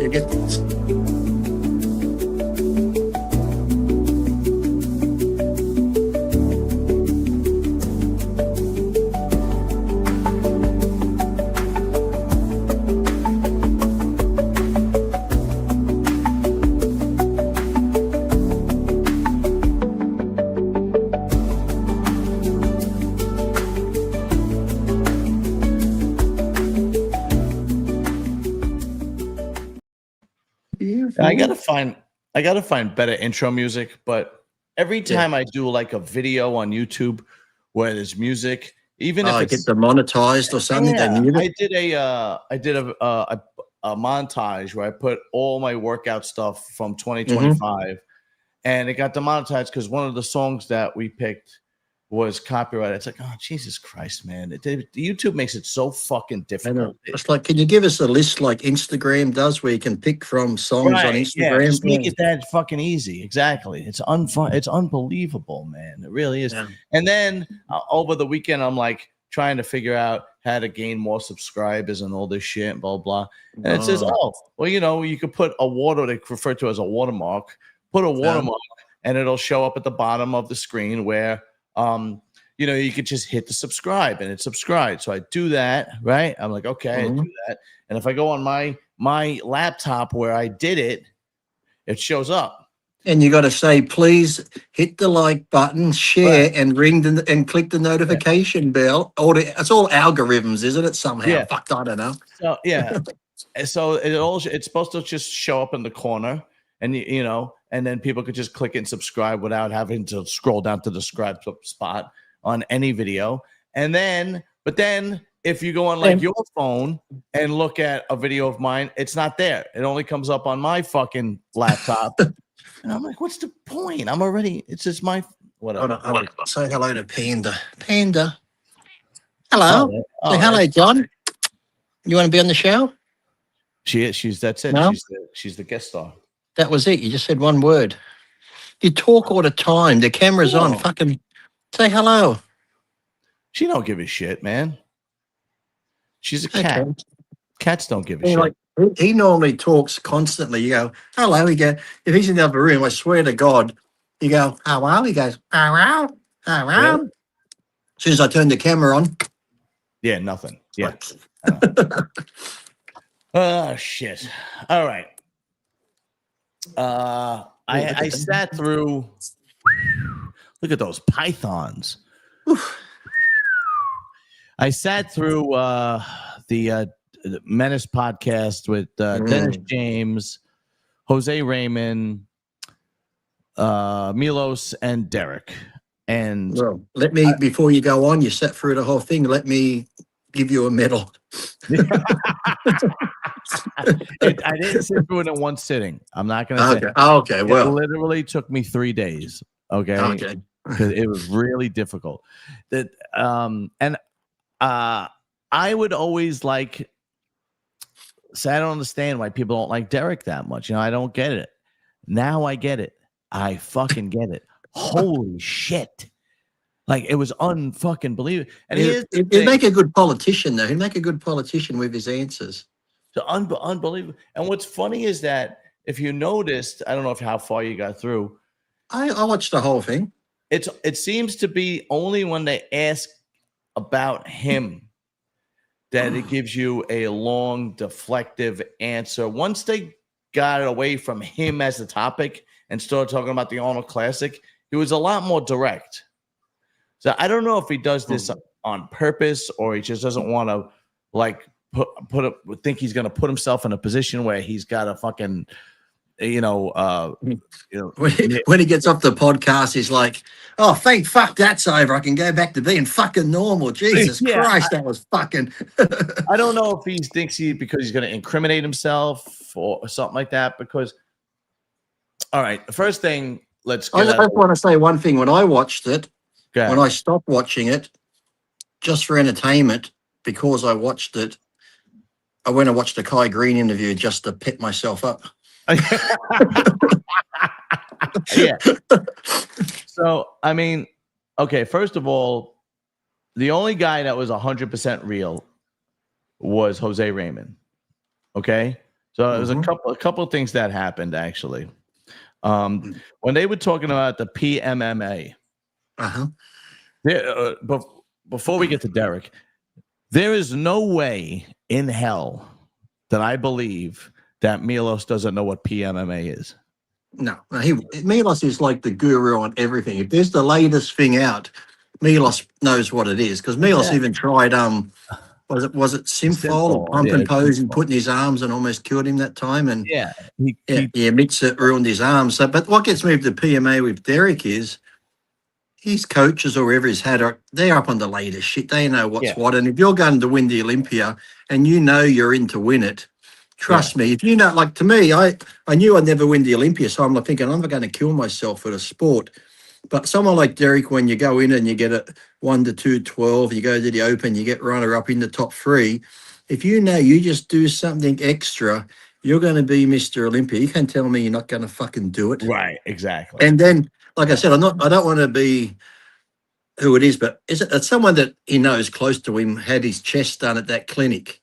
you get this. I gotta find better intro music, but every time I do like a video on YouTube where there's music, even if it's demonetized or something, they mute it. I did a montage where I put all my workout stuff from 2025, and it got demonetized because one of the songs that we picked was copyrighted. It's like, oh, Jesus Christ, man. YouTube makes it so fucking difficult. It's like, can you give us a list like Instagram does where you can pick from songs on Instagram? Yeah, just make it that fucking easy. Exactly. It's unbelievable, man. It really is. Yeah. And then over the weekend, I'm like trying to figure out how to gain more subscribers and all this shit, blah, blah. And it says, oh, well, you could put they refer to as a watermark, put a watermark, and it'll show up at the bottom of the screen where you could just hit the subscribe and it's subscribed. So I do that, right? I'm like, okay, I do that. And if I go on my laptop where I did it, it shows up. And you got to say, please hit the like button, share, and and click the notification bell. It's all algorithms, isn't it? Somehow, yeah. Fuck, I don't know. So yeah, so it's supposed to just show up in the corner, and and then people could just click and subscribe without having to scroll down to the subscribe spot on any video. But then if you go on like your phone and look at a video of mine, it's not there. It only comes up on my fucking laptop. And I'm like, what's the point? It's just my whatever. Say hello to Panda. Panda. Hello. Say hello, John. You want to be on the show? That's it. No? She's the guest star. That was it. You just said one word. You talk all the time. The camera's on. Fucking say hello. She don't give a shit, man. She's a cat. Okay. Cats don't give a shit. Like, he normally talks constantly. You go, hello. He go, if he's in the other room, I swear to God, you go, hello. He goes, hello. Hello. Really? As soon as I turn the camera on. Yeah, nothing. Yeah. Oh, shit. All right. I sat through. Look at those pythons. I sat through the Menace podcast with Dennis James, Jose Raymond, Milos, and Derek. And let me, before you go on, you sat through the whole thing. Let me give you a medal. I didn't sit through it in one sitting. I'm not going to say. Okay. Well, it literally took me 3 days. Okay. Because it was really difficult. I would always say I don't understand why people don't like Derek that much. I don't get it. Now I get it. I fucking get it. Holy shit. Like, it was unfucking believable. And he'd make a good politician, though. He'd make a good politician with his answers. So unbelievable. And what's funny is that if you noticed, I don't know how far you got through. I watched the whole thing. It seems to be only when they ask about him that it gives you a long, deflective answer. Once they got it away from him as the topic and started talking about the Arnold Classic, he was a lot more direct. So I don't know if he does this on purpose or he just doesn't want to think he's going to put himself in a position where he's got to fucking, when he gets off the podcast, he's like, oh, thank fuck that's over. I can go back to being fucking normal. Jesus Christ, that was fucking. I don't know if he thinks because he's going to incriminate himself or something like that. Because, all right, the first thing, I just want to say one thing. When I watched it, when I stopped watching it, just for entertainment, because I watched it, I went and watched the Kai Green interview just to pep myself up. Yeah. So, I mean, okay, first of all, the only guy that was 100% real was Jose Raymond. Okay? So it was a couple of things that happened actually. When they were talking about the PMMA, before we get to Derek, there is no way in hell that I believe that Milos doesn't know what PMMA is. No, Milos is like the guru on everything. If there's the latest thing out, Milos knows what it is, because Milos even tried was it Synthol or pump and pose and putting his arms and almost killed him that time, and he admits it ruined his arms. So, but what gets me with the PMA with Derek is his coaches or whoever he's had they're up on the latest shit. They know what's what, and if you're going to win the Olympia and you know you're in to win it. Trust me, if you know, like to me, I knew I'd never win the Olympia, so I'm thinking I'm not going to kill myself for the sport. But someone like Derek, when you go in and you get a 1 to 212, you go to the Open, you get runner up in the top 3. If you know you just do something extra, you're going to be Mr. Olympia. You can't tell me you're not going to fucking do it. Right, exactly. And then, like I said, I don't want to be who it is, but it's someone that he knows close to him had his chest done at that clinic.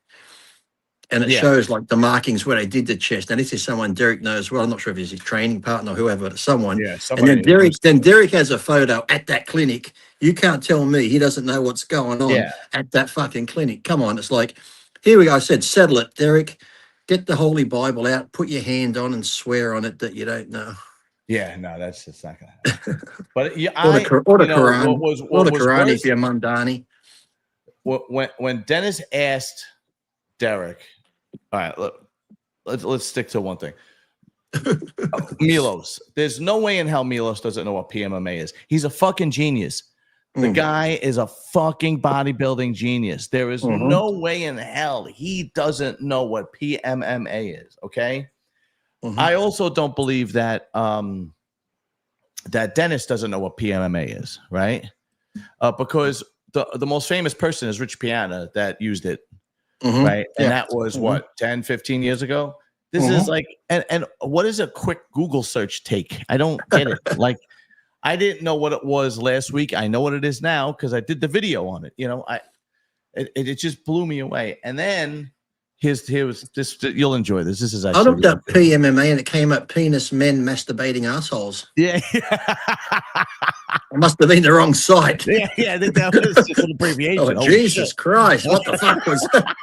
And it shows like the markings where they did the chest. And this is someone Derek knows well. I'm not sure if he's his training partner or whoever, but someone. Yeah, and then Derek has a photo at that clinic. You can't tell me he doesn't know what's going on at that fucking clinic. Come on. It's like, here we go. I said, settle it, Derek. Get the Holy Bible out, put your hand on and swear on it that you don't know. Yeah, no, that's just not going to happen. But or the Quran. Or the Quran if you're Mundani. When Dennis asked Derek, all right, look, let's stick to one thing. Milos. There's no way in hell Milos doesn't know what PMMA is. He's a fucking genius. The guy is a fucking bodybuilding genius. There is no way in hell he doesn't know what PMMA is, okay? I also don't believe that that Dennis doesn't know what PMMA is, right? Because the most famous person is Rich Piana that used it. Right. And that was what, 10, 15 years ago? This is like, and what does a quick Google search take? I don't get it. Like, I didn't know what it was last week. I know what it is now because I did the video on it. You know, it just blew me away. And then here was this. You'll enjoy this. This is actually. I looked up PMMA and it came up penis men masturbating assholes. Yeah. I must have been the wrong site. Yeah, I think that was just an abbreviation. Oh, Jesus Christ. What the fuck was that?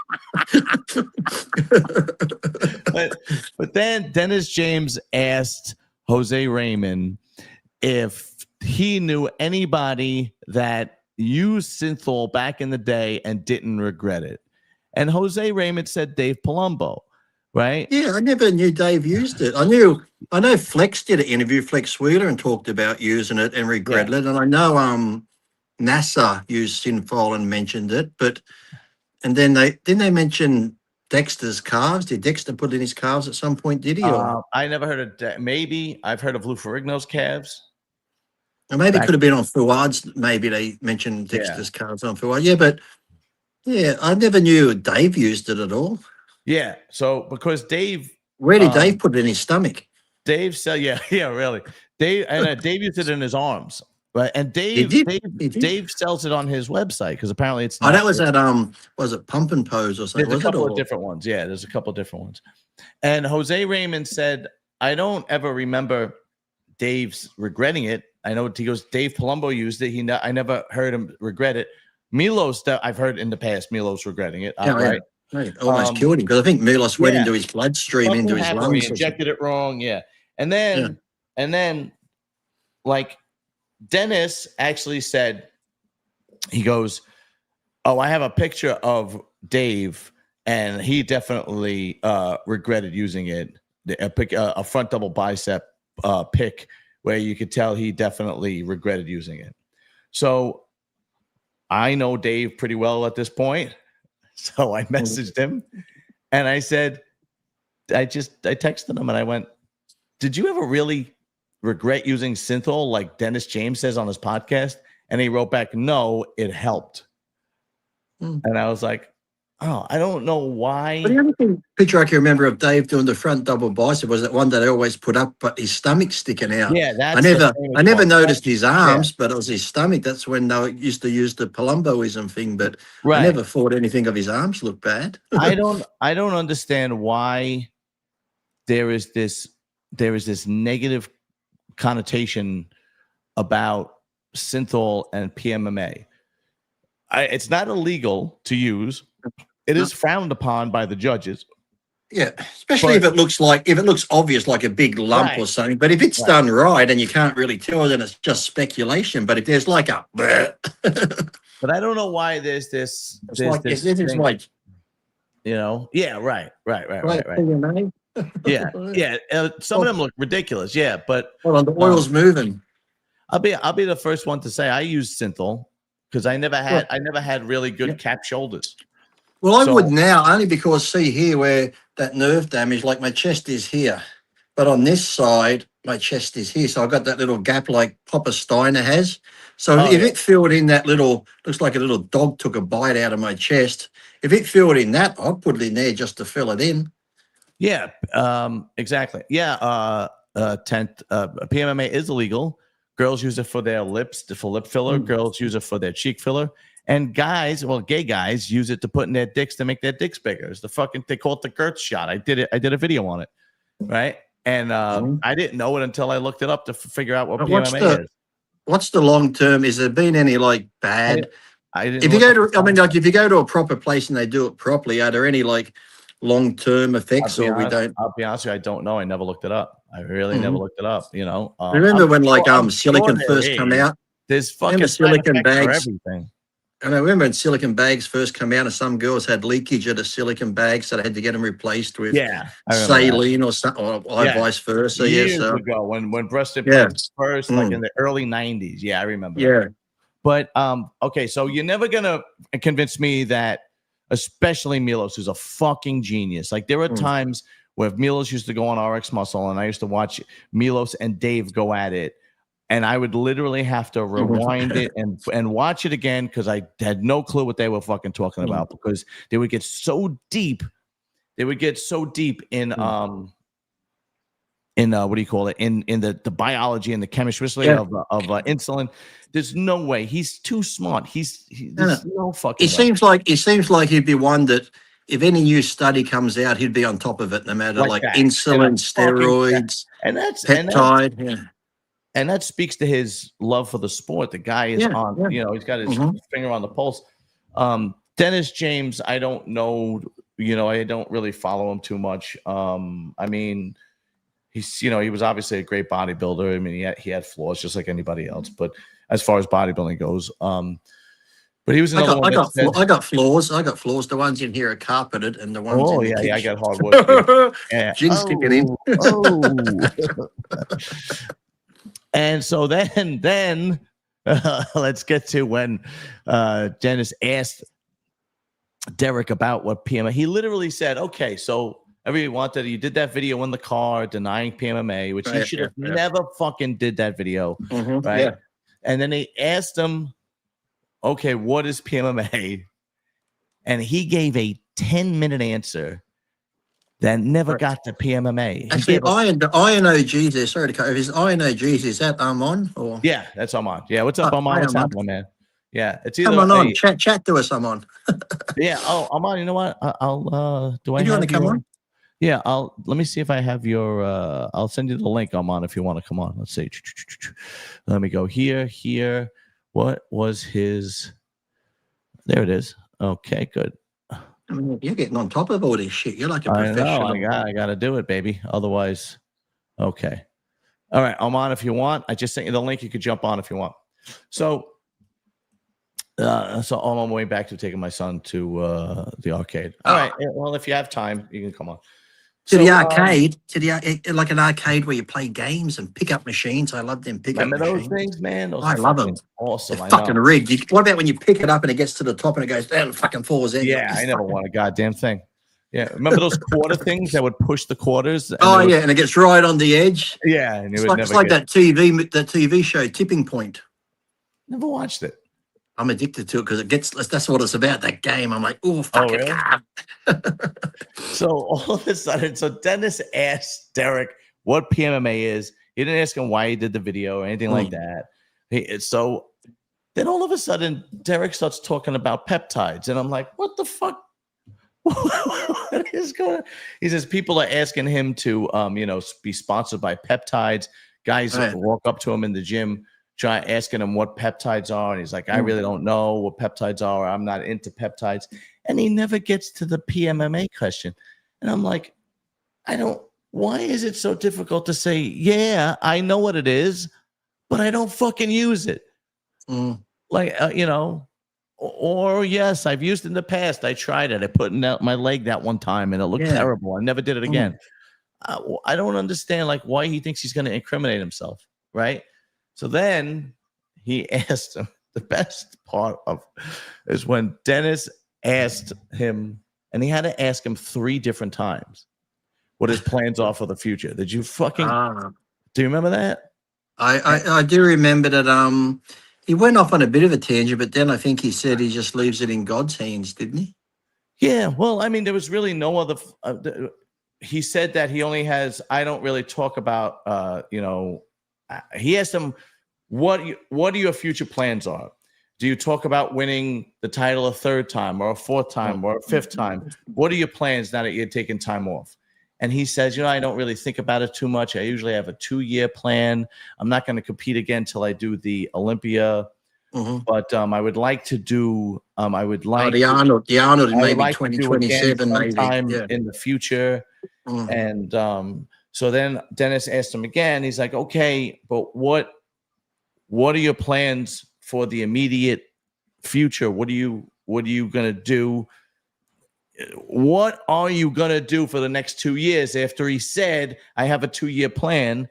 but then Dennis James asked Jose Raymond if he knew anybody that used Synthol back in the day and didn't regret it. And Jose Raymond said Dave Palumbo, right? Yeah, I never knew Dave used it. I know Flex did an interview, Flex Wheeler, and talked about using it and regretted it. And I know NASA used Synthol and mentioned it, and then they mention Dexter's calves. Did Dexter put in his calves at some point? Did he? I never heard of maybe I've heard of Lou Ferrigno's calves. Or maybe it could have been on Fuad's. Maybe they mentioned Dexter's calves on Fuad. Yeah, but I never knew Dave used it at all. Yeah, so because Dave, where did Dave put it in his stomach? Dave said, really. Dave used it in his arms, right? And Dave sells it on his website because apparently it's not. That was at was it Pump and Pose or something? There's a couple of different ones. Yeah, there's a couple of different ones. And Jose Raymond said, I don't ever remember Dave's regretting it. I know he goes, Dave Palumbo used it. I never heard him regret it. Milos, that I've heard in the past, Milos regretting it. Right. Almost killed him because I think Milos went into his bloodstream, into his lungs. He injected it wrong. Yeah. And then like Dennis actually said, he goes, oh, I have a picture of Dave and he definitely regretted using it. A front double bicep pick where you could tell he definitely regretted using it. So I know Dave pretty well at this point. So I messaged him and I said, I texted him and I went, did you ever really regret using Synthol like Dennis James says on his podcast? And he wrote back, no, it helped. And I was like, oh, I don't know why. But the only picture I can remember of Dave doing the front double bicep was that one that I always put up, but his stomach's sticking out. Yeah, I never noticed his arms, but it was his stomach. That's when they used to use the Palumboism thing, but I never thought anything of his arms looked bad. I don't understand why there is this negative connotation about synthol and PMMA. It's not illegal to use. It is frowned upon by the judges. Yeah, especially if it looks obvious, like a big lump or something. But if it's done right and you can't really tell, then it's just speculation. But if there's like a, but I don't know why there's this. This is like, you know, yeah, right. Yeah. Some of them look ridiculous. Yeah, but hold on, the oil's moving. I'll be the first one to say I use synthol because I never had really good cap shoulders. Well, I would now, only because see here where that nerve damage, like my chest is here, but on this side, my chest is here. So I've got that little gap like Papa Steiner has. So if it filled in that little, looks like a little dog took a bite out of my chest. If it filled in that, I'd put it in there just to fill it in. Yeah, exactly. Yeah, PMMA is illegal. Girls use it for their lips, for lip filler. Girls use it for their cheek filler. And guys, well, gay guys use it to put in their dicks to make their dicks bigger. It's they call it the Gertz shot. I did a video on it, right? And I didn't know it until I looked it up to figure out what PMMA is. What's the long term? Is there been any like bad? If you go to a proper place and they do it properly, are there any like long term effects, or we don't? I'll be honest with you, I don't know. I never looked it up. I really never looked it up. You know, remember when silicone first come out? There's fucking silicone bags. For everything. And I remember when silicone bags first come out, and some girls had leakage of the silicone bags, so they had to get them replaced with saline or something, or vice versa. Years ago, when breast implants first, like in the early '90s. Yeah, I remember. Yeah. That. But okay, so you're never gonna convince me that, especially Milos, who's a fucking genius. Like there are times where Milos used to go on RX Muscle, and I used to watch Milos and Dave go at it. And I would literally have to rewind it and watch it again because I had no clue what they were fucking talking about, because they would get so deep. They would get so deep in what do you call it? In the biology and the chemistry of insulin. There's no way. He's too smart. There's no fucking way. It seems like he'd be one that if any new study comes out, he'd be on top of it, no matter like insulin, steroids, peptide. And that speaks to his love for the sport. The guy is on, you know, he's got his finger on the pulse. Dennis James, I don't know, you know, I don't really follow him too much. I mean, he's, you know, he was obviously a great bodybuilder. I mean, he had flaws just like anybody else, but as far as bodybuilding goes, but he was another one. I got flaws. The ones in here are carpeted, and the ones in the kitchen. I got hardwood. Gin's kicking in. And so then let's get to when Dennis asked Derek about what PMMA. He literally said, "Okay, so everybody wanted you did that video in the car denying PMMA, which he should have never fucking did that video, right?" Yeah. And then they asked him, "Okay, what is PMMA?" And he gave a 10-minute answer that never got to PMMA. Actually, INOGs there. Sorry to cut. Is INOGs, is that Armand? Or? Yeah, that's Armand. Yeah, what's up, Armand? What's happening, man? Yeah, it's either. Come on. Chat to us, Armand. Yeah. Oh, Armand, you know what? I'll do I. You want to come on? Yeah, let me see if I have your. I'll send you the link, Armand, if you want to come on. Let's see. Let me go here. What was his? There it is. Okay, good. I mean, you're getting on top of all this shit. You're like a professional. I know. I got to do it, baby. Otherwise, okay. All right, Armand, if you want, I just sent you the link. You could jump on if you want. So I'm on my way back to taking my son to the arcade. All right. Well, if you have time, you can come on. The arcade, like an arcade where you play games and pick up machines. I love them pick up machines. Remember those things, man? I love them. Awesome. They're fucking rigged. What about when you pick it up and it gets to the top and it goes down and fucking falls in? Yeah, I never won a goddamn thing. Yeah, remember those quarter things that would push the quarters? And and it gets right on the edge. Yeah, and it's like that TV show Tipping Point. Never watched it. I'm addicted to it because that's what it's about, that game. I'm like, oh, fuck it. Really? So all of a sudden, Dennis asked Derek what PMMA is. He didn't ask him why he did the video or anything like that. So then all of a sudden, Derek starts talking about peptides. And I'm like, what the fuck? What is going on? He says people are asking him to, be sponsored by peptides. Guys walk up to him in the gym, asking him what peptides are. And he's like, I really don't know what peptides are. I'm not into peptides. And he never gets to the PMMA question. And I'm like, why is it so difficult to say, yeah, I know what it is, but I don't fucking use it? Like, or yes, I've used it in the past. I tried it. I put in my leg that one time and it looked terrible. I never did it again. I don't understand why he thinks he's going to incriminate himself. Right. So then he asked him, the best part is when Dennis asked him, and he had to ask him 3 different times what his plans are for the future. Did you fucking, do you remember that? I do remember that, he went off on a bit of a tangent, but then I think he said he just leaves it in God's hands, didn't he? Yeah. Well, I mean, there was really no other. He said that he only has. I don't really talk about. He asked him, "What your future plans are? Do you talk about winning the title a 3rd time, or a 4th time, or a 5th time? What are your plans now that you're taking time off?" And he says, I don't really think about it too much. I usually have a 2-year plan. I'm not going to compete again till I do the Olympia. But I would like to do. I would like the Arnold maybe like 2027 sometime in the future. And so then Dennis asked him again. He's like, okay, but what are your plans for the immediate future? What are you going to do? What are you going to do for the next 2 years? After he said, I have a 2-year plan.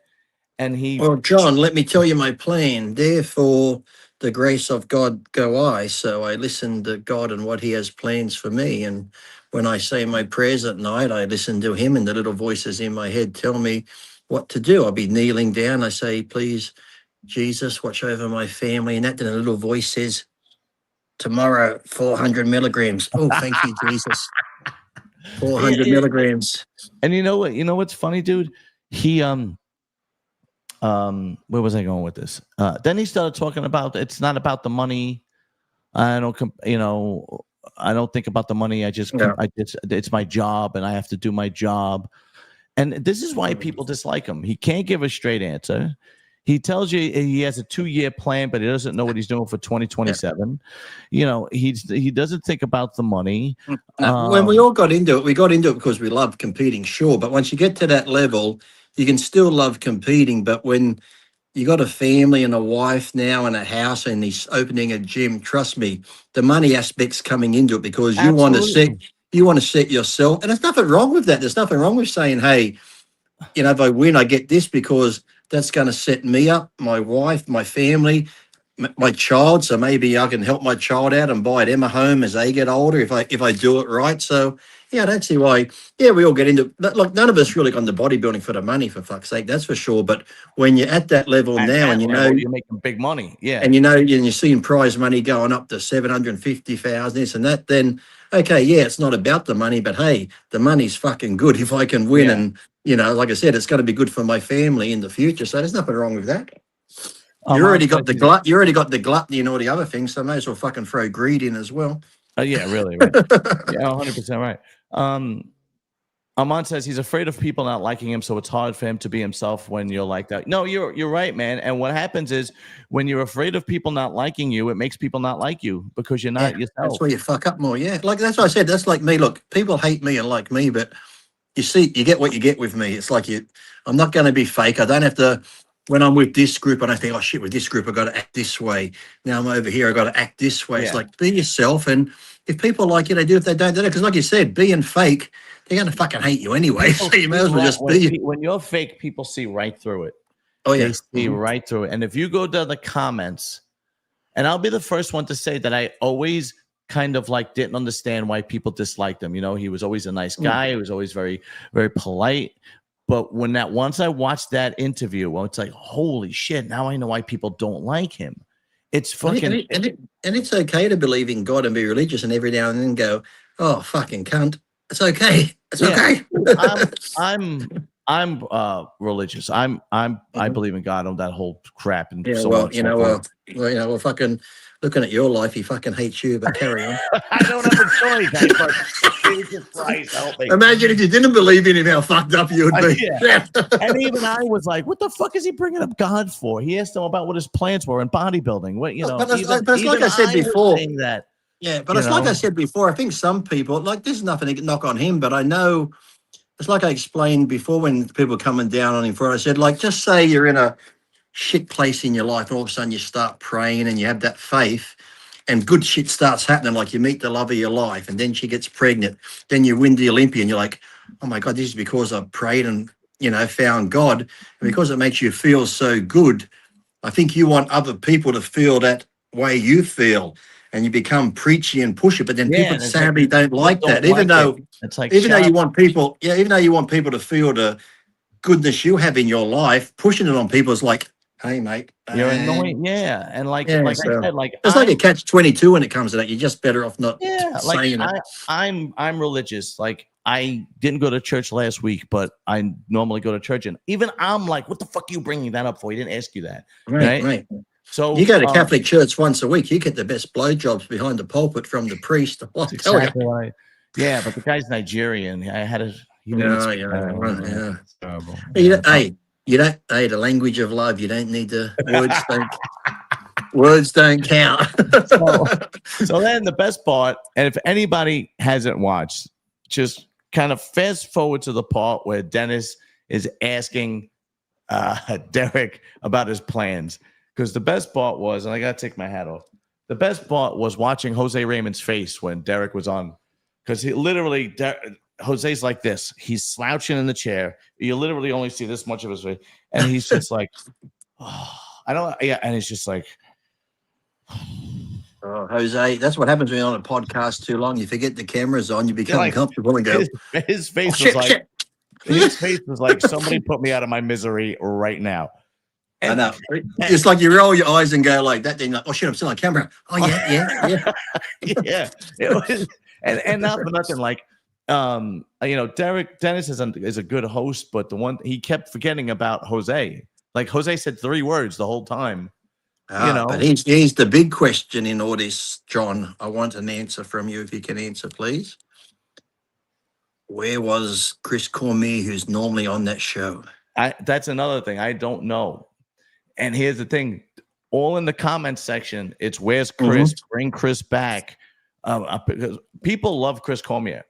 And well, John, let me tell you my plan. Therefore, the grace of God go I. So I listen to God and what he has plans for me. And when I say my prayers at night, I listen to him, and the little voices in my head tell me what to do. I'll be kneeling down. I say, please, Jesus, watch over my family. And that, then a little voice says, tomorrow, 400 milligrams. Oh, thank you, Jesus. 400 milligrams. And you know what? You know what's funny, dude? He where was I going with this? Then he started talking about it's not about the money. I don't think about the money. It's my job, and I have to do my job. And this is why people dislike him. He can't give a straight answer. He tells you he has a 2-year plan, but he doesn't know what he's doing for 2027. He doesn't think about the money. No, when we all got into it, because we love competing, sure. But once you get to that level, you can still love competing. But when you got a family and a wife now and a house and he's opening a gym, trust me, the money aspect's coming into it, because you want to set yourself. And there's nothing wrong with that. There's nothing wrong with saying, hey, if I win, I get this, because that's going to set me up, my wife, my family, my child. So maybe I can help my child out and buy them a home as they get older if I do it right. So yeah, I don't see why. Yeah, we all get into. Look, none of us really got into bodybuilding for the money, for fuck's sake. That's for sure. But when you're at that level now, and you're making big money, yeah, and you're seeing prize money going up to 750,000, this and that, then okay, yeah, it's not about the money, but hey, the money's fucking good if I can win. And like I said, it's going to be good for my family in the future. So there's nothing wrong with that. You already got the gluttony and all the other things, so may as well fucking throw greed in as well. Yeah, really, right. Yeah, 100% right. Armand says he's afraid of people not liking him, so it's hard for him to be himself when you're like that. No, you're right, man. And what happens is when you're afraid of people not liking you, it makes people not like you because you're not yourself. That's where you fuck up more. Yeah, like that's what I said. That's like me. Look, people hate me and like me, but you get what you get with me. It's like I'm not going to be fake. I don't have to. When I'm with this group and I think, oh shit, with this group I got to act this way. Now I'm over here, I got to act this way. It's like, be yourself, and if people like you, they do. If they don't, they don't. Because like you said, being fake, they're going to fucking hate you anyway. So you may as well just be. When you're fake, people see right through it. Oh yeah, they see right through it. And if you go to the comments, and I'll be the first one to say that I always kind of didn't understand why people disliked him. He was always a nice guy. He was always very, very polite. But once I watched that interview, well, it's like, holy shit, now I know why people don't like him. It's fucking... And it's okay to believe in God and be religious and every now and then go, oh, fucking cunt. It's okay. It's okay. I'm religious. I believe in God on that whole crap and so well, on. Well, fucking looking at your life, he fucking hates you, but carry on. I don't have a choice. Jesus Christ, help me. Imagine if you didn't believe in him, how fucked up you would be. Yeah. And even I was like, what the fuck is he bringing up God for? He asked him about what his plans were in bodybuilding. What, But it's like I said before. That, but it's like I said before, I think some people, like, there's nothing to knock on him, but I know, it's like I explained before when people were coming down on him for it. I said, like, just say you're in a shit place in your life and all of a sudden you start praying and you have that faith and good shit starts happening, like you meet the love of your life and then she gets pregnant, then you win the Olympia and you're like, oh my God, this is because I prayed and, found God. And because it makes you feel so good, I think you want other people to feel that way you feel. And you become preachy and pushy, but then people sadly don't like that. Even though you want people to feel the goodness you have in your life, pushing it on people is like, hey mate, you're annoying. Yeah. And I said, it's like a catch-22 when it comes to that. You're just better off not saying it. I'm religious. Like, I didn't go to church last week, but I normally go to church, and even I'm like, what the fuck are you bringing that up for? He didn't ask you that. Right. So you go to Catholic church once a week, you get the best blowjobs behind the pulpit from the priest. Exactly right. Yeah, but the guy's Nigerian. I had a Hey, the language of love. You don't need the words don't count. so then the best part, and if anybody hasn't watched, just kind of fast forward to the part where Dennis is asking Derek about his plans. Because the best part was, and I got to take my hat off, the best part was watching Jose Raymond's face when Derek was on. Because he literally, Jose's like this. He's slouching in the chair. You literally only see this much of his face. And he's just like, and he's just like, oh, Jose, that's what happens when you're on a podcast too long. You forget the camera's on, you become uncomfortable and go, his face was like, his face was like, somebody put me out of my misery right now. I know. It's like you roll your eyes and go like that. Then like, oh shit, I'm still on camera. Oh yeah. Yeah. It was, and not for nothing. Like, Dennis is a good host, but the one he kept forgetting about Jose. Like Jose said 3 words the whole time. But he's the big question in all this, John. I want an answer from you if you can answer, please. Where was Chris Cormier, who's normally on that show? That's another thing. I don't know. And here's the thing, all in the comments section, it's where's Chris? Mm-hmm. Bring Chris back. Because people love Chris Cormier.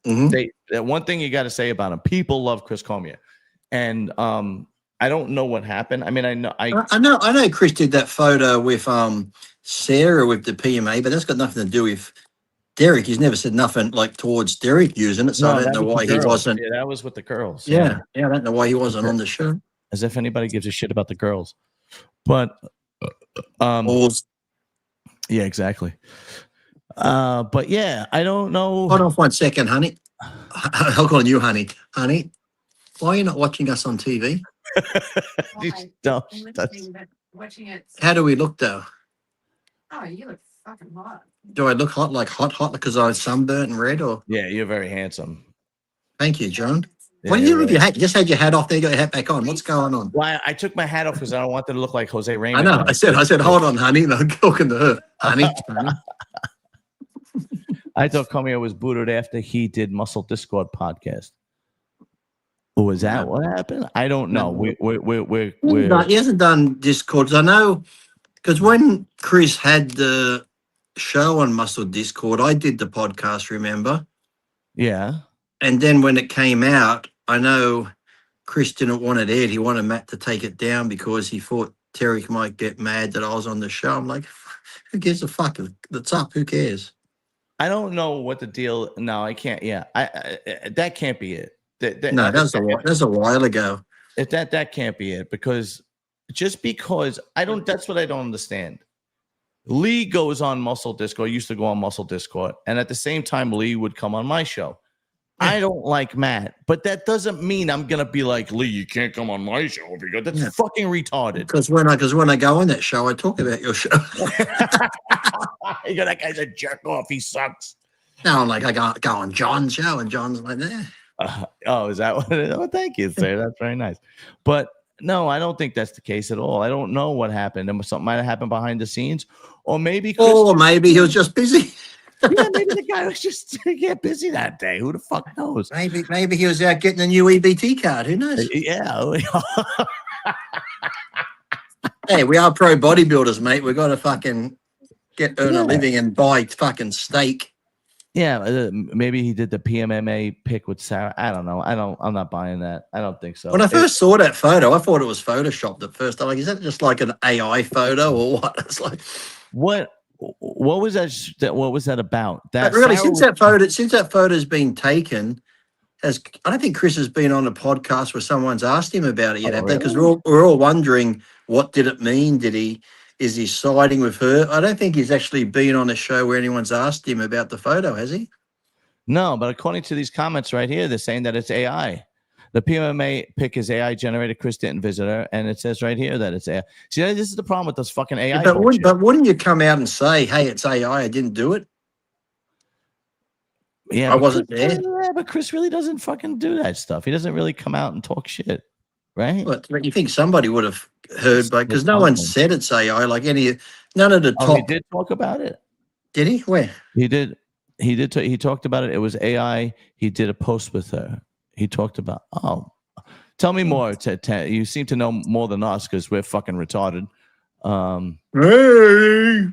Mm-hmm. One thing you got to say about him, people love Chris Cormier. And I don't know what happened. I mean, I know Chris did that photo with Sarah with the PMA, but that's got nothing to do with Derek. He's never said nothing like towards Derek using it, so I don't know why he wasn't. Yeah, that was with the girls. Yeah, I don't know why he wasn't on the show. As if anybody gives a shit about the girls. But yeah, exactly. But yeah, I don't know. Hold on 1 second, honey. I'll call you honey. Honey, why are you not watching us on TV? Watching it. How do we look though? Oh, you look fucking hot. Do I look hot, like hot because I was sunburnt and red, or? Yeah, you're very handsome. Thank you, John. What do you do with your hat? You just had your hat off there, you got your hat back on. What's going on? Well, I took my hat off because I don't want it to look like Jose Raymond. I know. I said, hold on, honey. And I'm talking to her. Honey. I thought Cormier was booted after he did Muscle Discord podcast. Was that what happened? I don't know. He hasn't done Discords. I know because when Chris had the show on Muscle Discord, I did the podcast, remember? Yeah. And then when it came out, I know Chris didn't want it aired. He wanted Matt to take it down because he thought Terry might get mad that I was on the show. I'm like, who gives a fuck? It's up. Who cares? I don't know what the deal. No, I can't. Yeah, that can't be it. No, that's a while ago. That can't be it because I don't. That's what I don't understand. Lee goes on Muscle Discord. Used to go on Muscle Discord, and at the same time, Lee would come on my show. I don't like Matt, but that doesn't mean I'm gonna be like Lee. You can't come on my show because that's fucking retarded. Because when I go on that show, I talk about your show. That guy's a jerk off. He sucks. No, I'm like I go on John's show, and John's like, Oh, is that what it is? Oh, thank you, sir. That's very nice. But no, I don't think that's the case at all. I don't know what happened. Something might have happened behind the scenes, or maybe Chris, or maybe he was just busy. yeah, maybe the guy was just busy that day. Who the fuck knows? Maybe he was out getting a new EBT card. Who knows? Yeah. Hey, we are pro bodybuilders, mate. We've got to fucking earn a living and buy fucking steak. Yeah, maybe he did the PMMA pick with Sarah. I don't know. I'm not buying that. I don't think so. When I first saw that photo, I thought it was photoshopped at first. I'm like, is that just like an AI photo or what? It's like, what was that? What was that about? That really, since that photo's been taken, I don't think Chris has been on a podcast where someone's asked him about it yet, because we're all wondering, what did it mean? Is he siding with her? I don't think he's actually been on a show where anyone's asked him about the photo, has he? No, but according to these comments right here, they're saying that it's AI. The PMMA pick is AI generated. Chris didn't visit her, and it says right here that it's AI. See, this is the problem with those fucking AI. But wouldn't you come out and say, "Hey, it's AI. I didn't do it"? Yeah, I wasn't there. Yeah, but Chris really doesn't fucking do that stuff. He doesn't really come out and talk shit, right? But you think somebody would have heard, because no one said it's AI. Like none of the top. He did talk about it. Did he? Where? He did. He talked about it. It was AI. He did a post with her. He talked about. Oh, tell me more. You seem to know more than us because we're fucking retarded. Hey.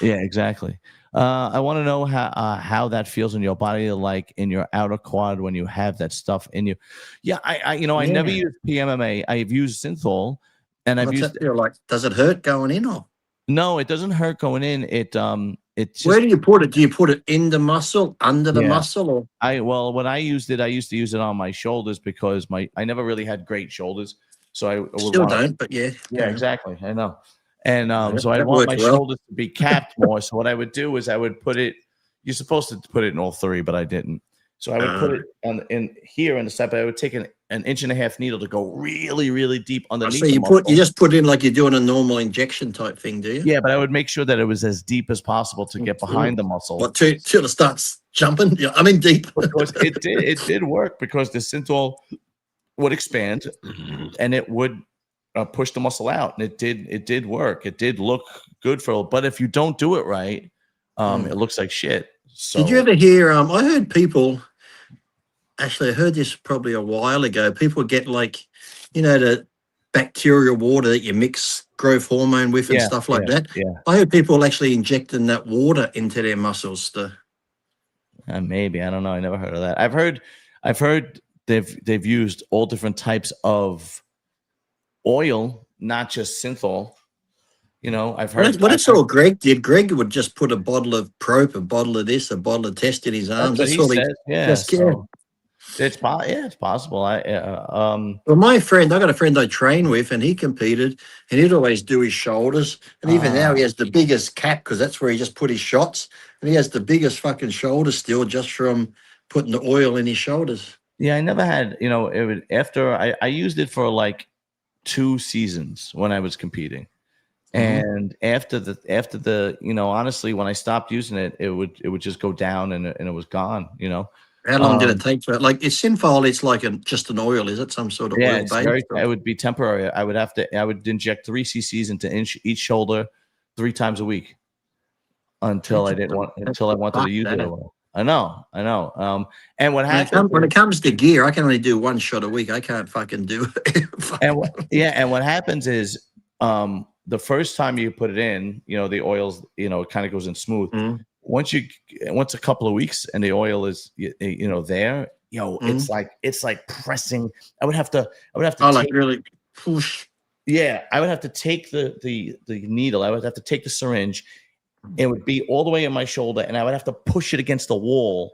Yeah, exactly. I want to know how that feels in your body, like in your outer quad when you have that stuff in you. Yeah, I never used PMMA. I've used synthol, and I've used. Feel like? Does it hurt going in or? No, it doesn't hurt going in. It's just, where do you put it? Do you put it in the muscle, under the muscle, or? When I used to use it on my shoulders because I never really had great shoulders, so I still don't. But yeah, exactly. I know. And so I want my shoulders to be capped more. So what I would do is I would put it. You're supposed to put it in all three, but I didn't. So I would put it in here in the side. But I would take an 1.5 inch needle to go really, really deep underneath. So you just put in like you're doing a normal injection type thing, do you? Yeah, but I would make sure that it was as deep as possible to get behind the muscle. What till it starts jumping? Yeah, I mean deep. Because it did work because the synthol would expand and it would push the muscle out, and it did work. It did look good but if you don't do it right, it looks like shit. So did you ever hear? I heard people. Actually, I heard this probably a while ago. People get like, the bacterial water that you mix growth hormone with and stuff like that. Yeah, I heard people actually injecting that water into their muscles. Maybe, I don't know. I never heard of that. I've heard they've used all different types of oil, not just synthol. I've heard. What I saw Greg did. Greg would just put a bottle of Prop, a bottle of this, a bottle of test in his arms. That's what he said. Yeah, it's possible. Well, my friend, I got a friend I train with, and he competed, and he'd always do his shoulders, and even now he has the biggest cap because that's where he just put his shots, and he has the biggest fucking shoulders still just from putting the oil in his shoulders. Yeah, I never had. After I used it for like 2 seasons when I was competing. And after the honestly, when I stopped using it, it would just go down and it was gone. How long did it take for it? Like it's Synthol, it's like just an oil, is it? Some sort of oil base? It would be temporary. I would inject 3 cc's into each shoulder 3 times a week until I wanted to use it. I know. And what happens when it comes to gear, I can only do 1 shot a week. I can't fucking do it. And what happens is the first time you put it in, the oils, it kind of goes in smooth. Once a couple of weeks and the oil is there, it's like pressing. I would have to really push. Yeah, I would have to take the needle. I would have to take the syringe. It would be all the way in my shoulder, and I would have to push it against the wall.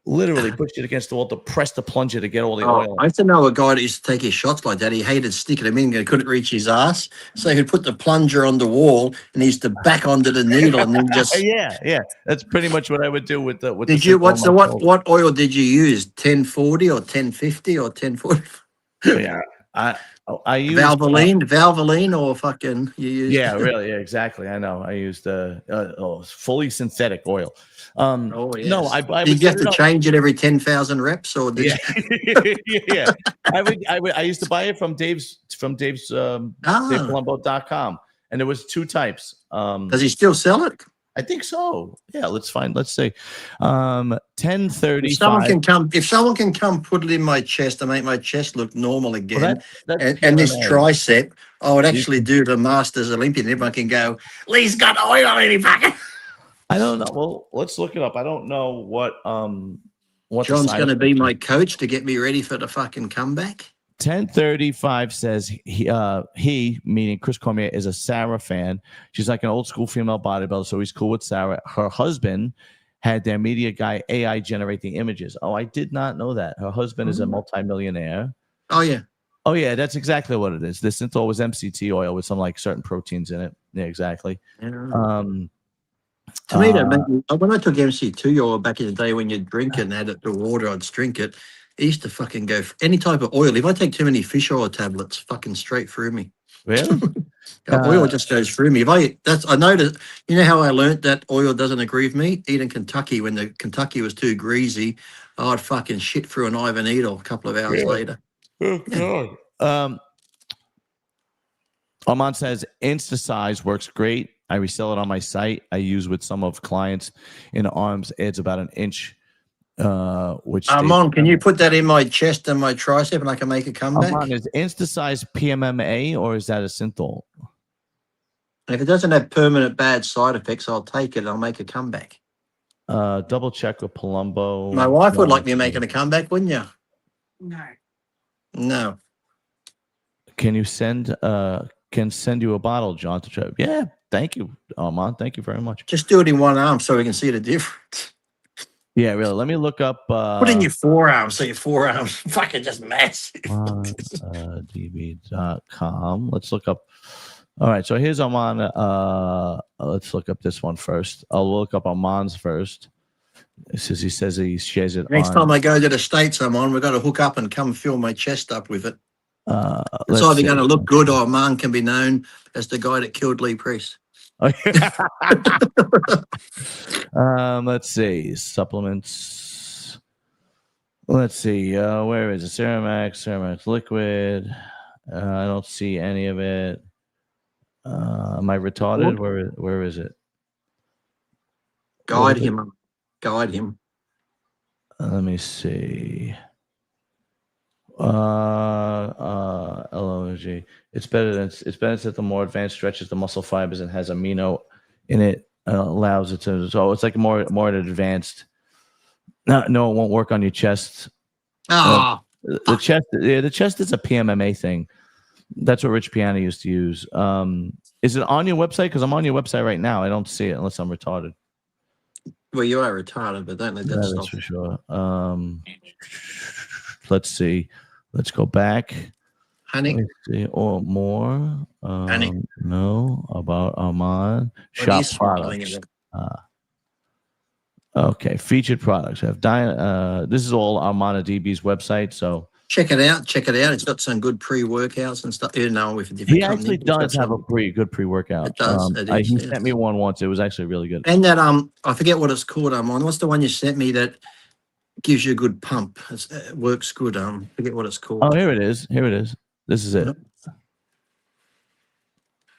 Literally push it against the wall to press the plunger to get all the oil. I used to know a guy that used to take his shots like that. He hated sticking them in because he couldn't reach his ass. So he'd put the plunger on the wall and he used to back onto the needle and then just yeah. That's pretty much what I would do with the what oil did you use? 1040 or 1050 or 1040? Yeah. I use Valvoline, or fucking you use? Yeah, really, yeah, exactly. I know. I used fully synthetic oil. Oh yes. No, I Did would you have set to it up. change it every 10,000 reps, or did Yeah, yeah. I used to buy it from Dave's DavePalumbo.com, and there was two types. Does he still sell it? I think so. Yeah, let's see. 1035. If someone can come put it in my chest and make my chest look normal again, that's and this PMMA. tricep, I would actually do the Masters Olympian. Everyone can go, Lee's got oil in his pocket. I don't know. Well, let's look it up. I don't know what John's going to be my coach to get me ready for the fucking comeback. 1035 says he, meaning Chris Cormier, is a Sarah fan. She's like an old school female bodybuilder, so he's cool with Sarah. Her husband had their media guy AI generate the images. Oh, I did not know that. Her husband is a multimillionaire. Oh, yeah. Oh, yeah, that's exactly what it is. The synthol was MCT oil with some like certain proteins in it. Yeah, exactly. Yeah. To me, when I took MCT oil back in the day, when you'd drink it and add it to water, I'd drink it. It used to fucking go for any type of oil. If I take too many fish oil tablets, fucking straight through me. Really? Oil just goes through me. I noticed. You know how I learned that oil doesn't agree with me? Eating Kentucky, when the Kentucky was too greasy, I'd fucking shit through an Ivan needle a couple of hours later. Oh, Armand says InstaSize works great. I resell it on my site. I use with some of clients in arms. Adds about an inch. Which Armand, can you put that in my chest and my tricep, and I can make a comeback? Armand, is InstaSize PMMA or is that a synthol? And if it doesn't have permanent bad side effects, I'll take it and I'll make a comeback. Double check with Palumbo. My wife would like me making a comeback, wouldn't you? No. No. Can you send you a bottle, John, to try? Yeah, thank you, Armand. Thank you very much. Just do it in one arm so we can see the difference. Yeah, really. Let me look up. Put in your forearms, so your forearms fucking just massive. db.com. Let's look up. All right, so here's Armand. Let's look up this one first. I'll look up Armand's first. He says he shares it. Next time I go to the States, Armand, we've got to hook up and come fill my chest up with it. It's either going to look good, or Armand can be known as the guy that killed Lee Priest. Let's see supplements. Let's see. Where is it? Ceramax liquid. I don't see any of it. Am I retarded? Where is it? Guide him. Let me see. LOG. It's better that the more advanced stretches the muscle fibers and has amino in it, allows it to. So it's like more advanced. No, it won't work on your chest. The chest. Yeah, the chest is a PMMA thing. That's what Rich Piana used to use. Is it on your website? Because I'm on your website right now. I don't see it unless I'm retarded. Well, you are retarded, but don't let that stop. That's for sure. Let's see. Let's go back. Honey. Let's see. Or more. Honey. No. About Armand. Shop products. Okay. Featured products. I have this is all Armand DB's website. So check it out. It's got some good pre-workouts and stuff. With a different he actually does have a good pre-workout. It does. He sent me one once. It was actually really good. And that I forget what it's called. What's the one you sent me that gives you a good pump? It works good. Forget what it's called. Oh, here it is. This is it. Yep.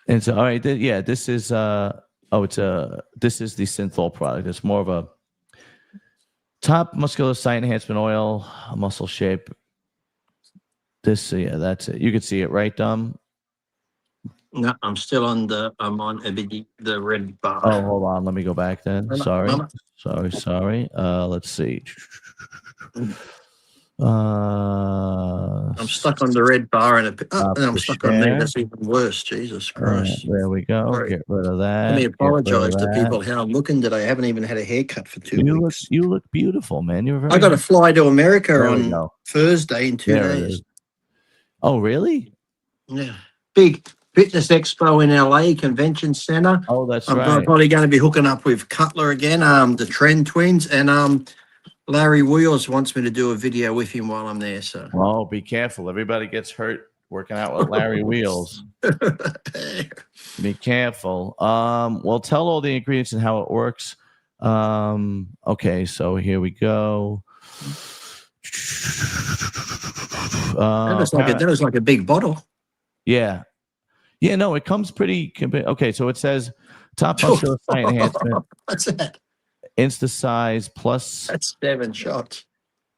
And so, all right, this is this is the synthol product. It's more of a top muscular site enhancement oil, muscle shape. That's it. You can see it, right, Dom? No, I'm still on the red bar. Oh, hold on. Let me go back then. Sorry. Let's see. I'm stuck on the red bar and I'm stuck on me. That's even worse. Jesus Christ. There we go. Sorry. Get rid of that. Let me apologize to people how I'm looking today. I haven't even had a haircut for 2 weeks. You look beautiful, man. I got to fly to America on Thursday in 2 days. Oh, really? Yeah. Big fitness expo in LA Convention Center. Oh, that's right. I'm probably going to be hooking up with Cutler again, the Trend Twins, and Larry Wheels wants me to do a video with him while I'm there. So, be careful. Everybody gets hurt working out with Larry Wheels. Be careful. Well, tell all the ingredients and how it works. Okay, so here we go. That was like a big bottle. Yeah. Yeah, no, it comes pretty. Okay, so it says top muscular site enhancement. What's that? Insta size plus. That's 7 shots.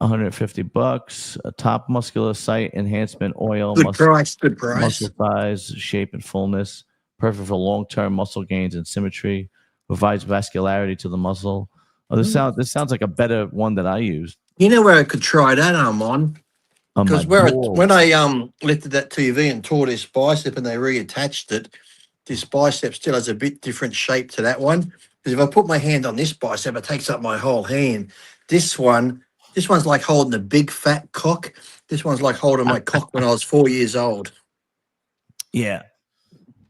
$150. A top muscular site enhancement oil. Good price. Muscle size, shape, and fullness. Perfect for long-term muscle gains and symmetry. Provides vascularity to the muscle. Oh, this sounds like a better one that I used. You know where I could try that arm on? Because when I lifted that TV and tore this bicep and they reattached it, this bicep still has a bit different shape to that one. Because if I put my hand on this bicep, it takes up my whole hand. This one's like holding a big fat cock. This one's like holding my cock when I was 4 years old. Yeah.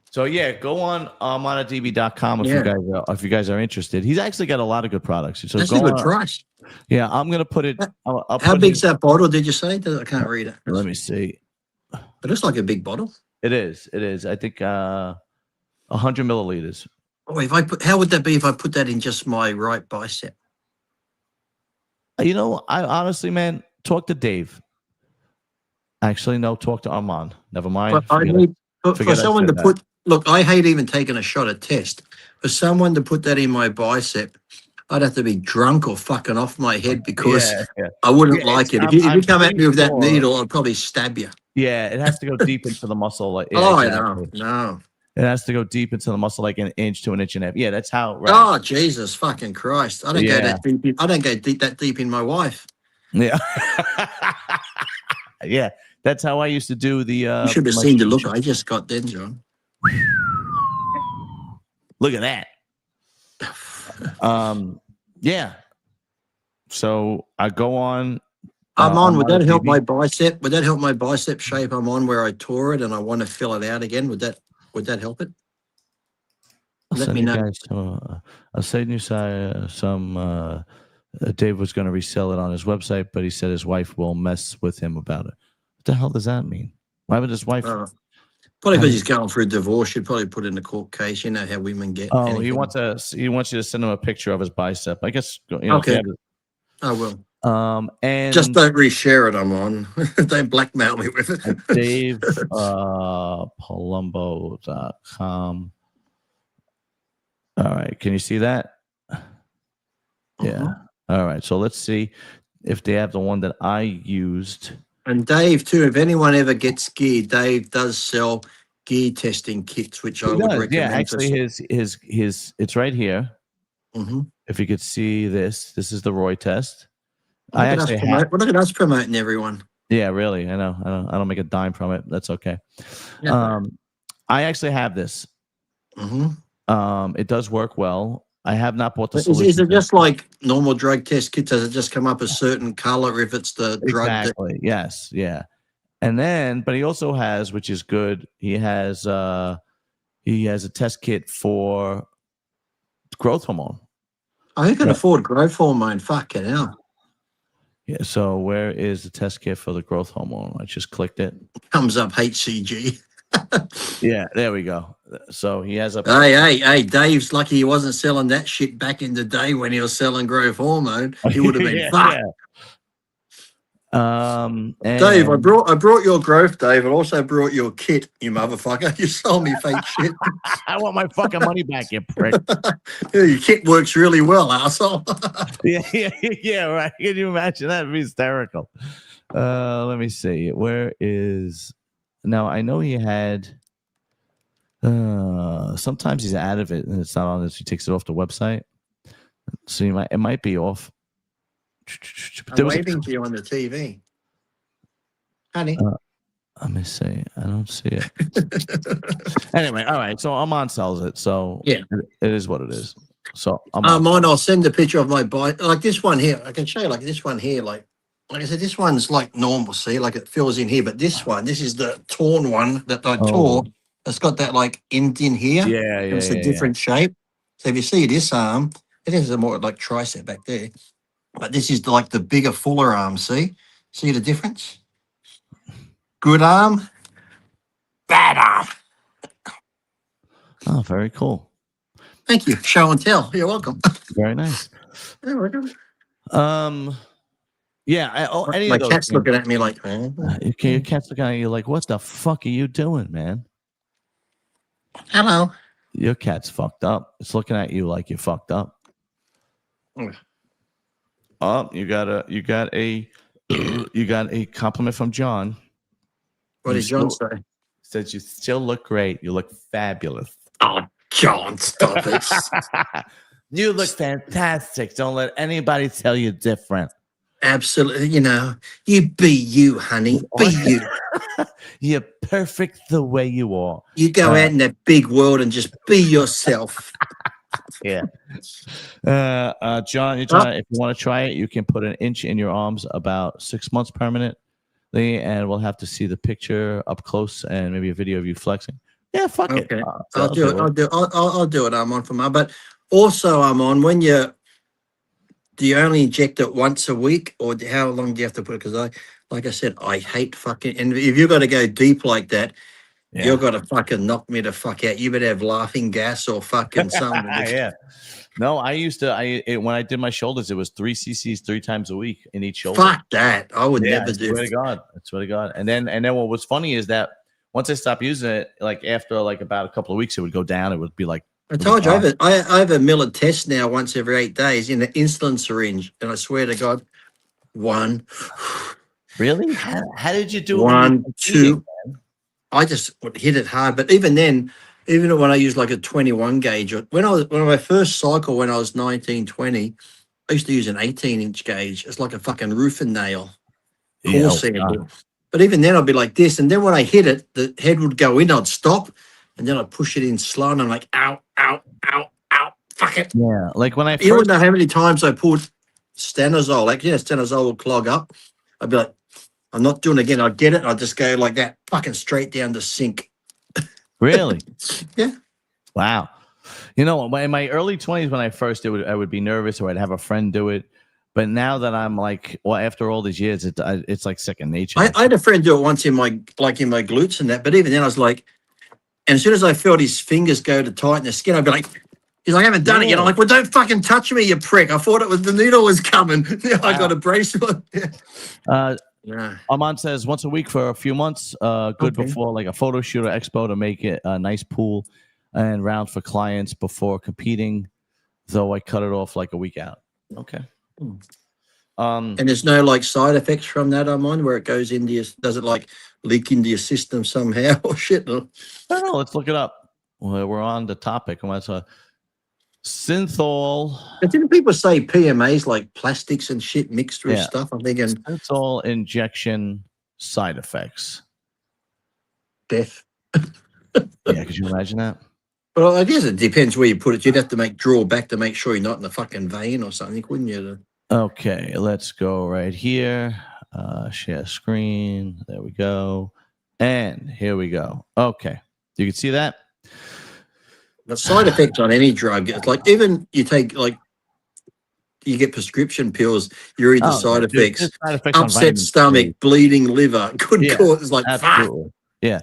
So yeah, go on monadb.com if you guys are interested. He's actually got a lot of good products. So that's a good price. Yeah, I'm gonna put it. How big's that bottle? Did you say? I can't read it. Let me see. It looks like a big bottle. It is. I think 100 milliliters. Oh, how would that be if I put that in just my right bicep? You know, I honestly, man, talk to Dave. Actually, no, talk to Armand. Never mind. For someone to put, look, I hate even taking a shot at test. For someone to put that in my bicep, I'd have to be drunk or fucking off my head because I wouldn't like it. If you come at me with that needle, I'd probably stab you. Yeah, it has to go deep into the muscle. Like, no. It has to go deep into the muscle, like an inch to an inch and a half. Yeah, that's how. Right. Oh, Jesus fucking Christ! I don't go that deep. I don't go that deep in my wife. Yeah. Yeah, that's how I used to do the. You should have seen the look I just got then, John. Look at that. Yeah. So I go on. I'm on. Would that help my bicep? Would that help my bicep shape? I'm on where I tore it, and I want to fill it out again. Would that help it? Let me know. I'll send you some. Dave was going to resell it on his website, but he said his wife will mess with him about it. What the hell does that mean? Why would his wife? Probably because he's going through a divorce. He'd probably put it in the court case. You know how women get. Oh, anything. He wants you to send him a picture of his bicep. I guess. Okay. I will. And just don't reshare it. I'm on. Don't blackmail me with it. Dave Palumbo.com. All right. Can you see that? Yeah. All right. So let's see if they have the one that I used. And Dave, too, if anyone ever gets gear, Dave does sell gear testing kits, which I would recommend. Yeah, actually, his it's right here. Mm-hmm. If you could see this is the Roy test. Look at us promoting everyone. Yeah, really. I know. I don't make a dime from it. That's okay. Yeah. I actually have this. Mm-hmm. It does work well. I have not bought the solution. Is it just like normal drug test kits? Does it just come up a certain color if it's the drug? Exactly. Yes. Yeah. And then, but he also has, which is good. He has a test kit for growth hormone. I can afford growth hormone. Fuck it hell. Yeah. So where is the test kit for the growth hormone? I just clicked it. Comes up HCG. Yeah, there we go. So he has a. Hey, Dave's lucky he wasn't selling that shit back in the day when he was selling growth hormone. He would have been fucked. Yeah. Dave, I brought your growth, Dave. I also brought your kit, you motherfucker. You sold me fake shit. I want my fucking money back, you prick. Yeah, your kit works really well, asshole. Yeah, right. Can you imagine that? It'd be hysterical. Let me see. Where is? Now I know he had. Sometimes he's out of it and it's not on this. He takes it off the website, so it might be off. I'm waving to you on the TV, honey. Let me see. I don't see it. Anyway, all right. So Armand sells it. So yeah, it is what it is. So mine. I'll send a picture of my bike, like this one here. I can show you, like this one here, like I said, this one's like normal. See, like it fills in here, but this is the torn one that I tore. It's got that like end in here. Yeah. It's a different shape. So if you see this arm, it is a more like tricep back there. But this is like the bigger, fuller arm. See the difference? Good arm, Oh, very cool. Thank you. Show and tell. You're welcome. Very nice. You're welcome. Yeah. Any My of those cat's things, looking at me like, your cat's looking at you like, what the fuck are you doing, man? hello. Your cat's fucked up. It's looking at you like you're fucked up. Oh, you got a compliment from John. What did John say? Says you still look great. You look fabulous. Oh, John, stop it. You look fantastic. Don't let anybody tell you different. Absolutely. You know, you be you, honey. Be you. You're perfect the way you are. You go out in that big world and just be yourself. Yeah. John, if you want to try it, you can put an inch in your arms about 6 months permanently, and we'll have to see the picture up close and maybe a video of you flexing. Yeah, fuck it. I'll do it. I'll do it. I'm on for my. But also, I'm on when you. Do you only inject it once a week, or how long do you have to put it? Because like I said, I hate fucking. And if you've got to go deep like that, you've got to fucking knock me the fuck out. You better have laughing gas or fucking something. Yeah. No, I used to. When I did my shoulders, it was 3 cc's 3 times a week in each shoulder. Fuck that! I would never do. I swear to God. And then what was funny is that once I stopped using it, like after like about a couple of weeks, it would go down. It would be like. I told you, I have a Miller test now once every 8 days in an insulin syringe, and I swear to God, 1. Really? How did you do it? 1, 2. I just would hit it hard, but even then, even when I use like a 21 gauge, when my first cycle when I was 19, 20, I used to use an 18-inch gauge. It's like a fucking roofing nail. But even then, I'd be like this, and then when I hit it, the head would go in. I'd stop. And then I push it in slow, and I'm like, ow, ow, ow, ow, fuck it. Yeah, like when I you don't know how many times I pulled stanozol. Like, stanozol will clog up. I'd be like, I'm not doing it again. I'd get it, and I'd just go like that, fucking straight down the sink. Really? Yeah. Wow. You know, in my early 20s, when I first did it, I would be nervous, or I'd have a friend do it. But now that I'm like, well, after all these years, it's like second nature. I had a friend do it once in my glutes and that, but even then I was like, and as soon as I felt his fingers go to tighten the skin, I'd be like, he's like, I haven't done it yet. I'm like, well, don't fucking touch me, you prick. I thought the needle was coming. I got a bracelet. Armand says once a week for a few months, before like a photo shoot or expo to make it a nice pool and round for clients before competing, though I cut it off like a week out. Okay. And there's no like side effects from that, Armand, where it goes into your, does it like leak into your system somehow or shit? I don't know. Let's look it up. Well, we're on the topic. Synthol. But didn't people say PMA's like plastics and shit mixed with stuff? I'm thinking Synthol injection side effects. Death. Yeah, could you imagine that? Well, I guess it depends where you put it. You'd have to draw back to make sure you're not in the fucking vein or something, wouldn't you? Okay, let's go right here. Share screen. There we go. And here we go. Okay. You can see that? The side effects on any drug, it's like even you take like you get prescription pills, you read the side effects. Upset stomach, bleeding liver, couldn't cause. It's like fuck. Yeah.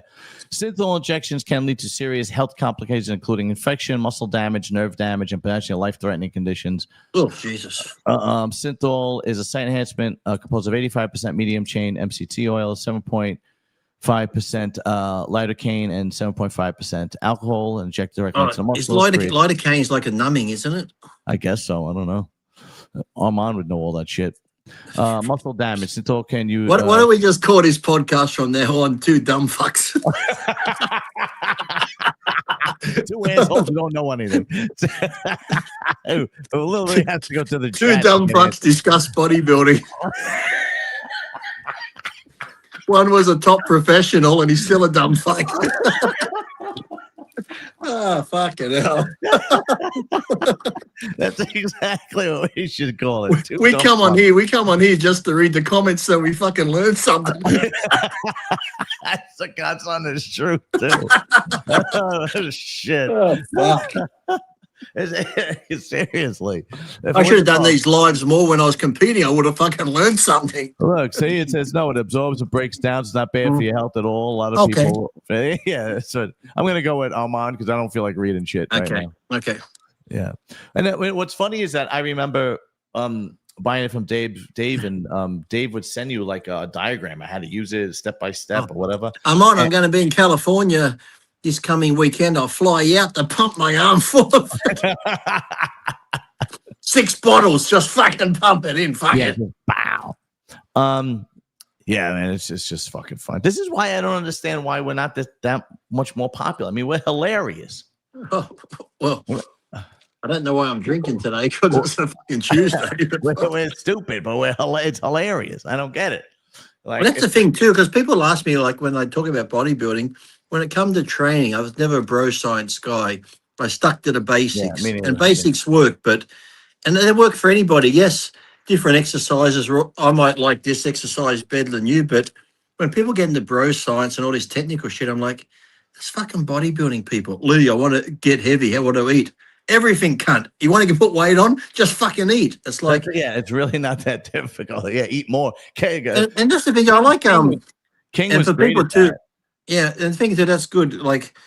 Synthol injections can lead to serious health complications, including infection, muscle damage, nerve damage, and potentially life-threatening conditions. Oh, Jesus. Synthol is a site enhancement composed of 85% medium-chain MCT oil, 7.5% lidocaine, and 7.5% alcohol, injected directly into the muscles. Lidocaine is like a numbing, isn't it? I guess so. I don't know. Armand would know all that shit. Muscle damage. Synthol can you? Why don't we just call this podcast from now on 2 dumb fucks? 2 assholes who don't know anything. Who literally has to go to the 2 dumb fucks discuss bodybuilding. One was a top professional and he's still a dumb fuck. Oh, fucking hell. That's exactly what we should call it. We come on here just to read the comments so we fucking learn something. That's the God's honest truth, too. Oh, shit. Oh, fuck. Seriously. I should have done these lives more when I was competing. I would have fucking learned something. Look, see, it says no, it absorbs and breaks down. It's not bad for your health at all. A lot of people. Yeah. So I'm going to go with Armand because I don't feel like reading shit right now. Okay. Yeah. And what's funny is that I remember buying it from Dave, and Dave would send you like a diagram. I had to use it step by step or whatever. I'm going to be in California this coming weekend. I'll fly out to pump my arm full of it. 6 bottles, just fucking pump it in. Fuck it. Bow. Yeah, man, it's just fucking fun. This is why I don't understand why we're not that much more popular. I mean, we're hilarious. Oh, well, I don't know why I'm drinking today because it's a fucking Tuesday. we're stupid, but it's hilarious. I don't get it. Like, well, that's the thing too, because people ask me, like, when I talk about bodybuilding, when it comes to training, I was never a bro science guy. I stuck to the basics, and basics work, and they work for anybody. Yes, different exercises. I might like this exercise better than you, but when people get into bro science and all this technical shit, I'm like, it's fucking bodybuilding people. Lee, I want to get heavy. What do I eat? Everything, cunt. You want to put weight on? Just fucking eat. It's like, it's really not that difficult. Yeah, eat more. Okay, and that's the thing. I like King and was for great people at too. that. Yeah, and the thing is that's good. Like,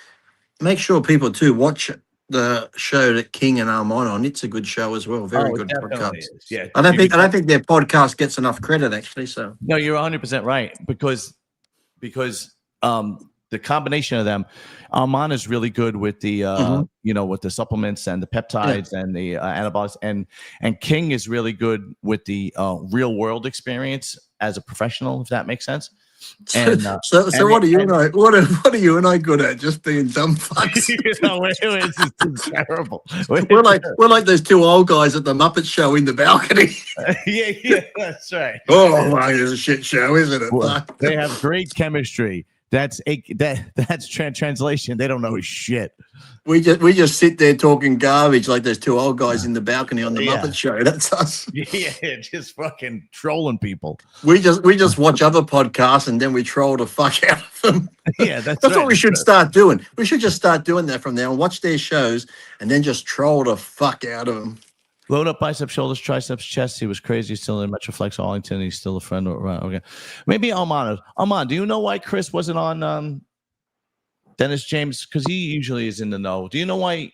make sure people too watch the show that King and Armand on. It's a good show as well. Very good podcast. Yeah, I don't think their podcast gets enough credit actually. So no, you're 100% right because the combination of them, Armand is really good with the with the supplements and the peptides and the antibiotics, and King is really good with the real world experience as a professional, if that makes sense. And so what are you and I? What are you and I good at? Just being dumb fucks. It's terrible. We're like those 2 old guys at the Muppet Show in the balcony. yeah, that's right. Oh, my, it's a shit show, isn't it? Well, they have great chemistry. That's translation. They don't know shit. We just sit there talking garbage like those 2 old guys in the balcony on the Muppet Show. That's us. Yeah, just fucking trolling people. We just watch other podcasts and then we troll the fuck out of them. Yeah, that's right. What we should start doing. We should just start doing that from now and watch their shows and then just troll the fuck out of them. Load up biceps, shoulders, triceps, chest. He was crazy. Still in Metroflex Arlington. He's still a friend. Okay. Maybe Armand. Armand, do you know why Chris wasn't on Dennis James? Because he usually is in the know. Do you know why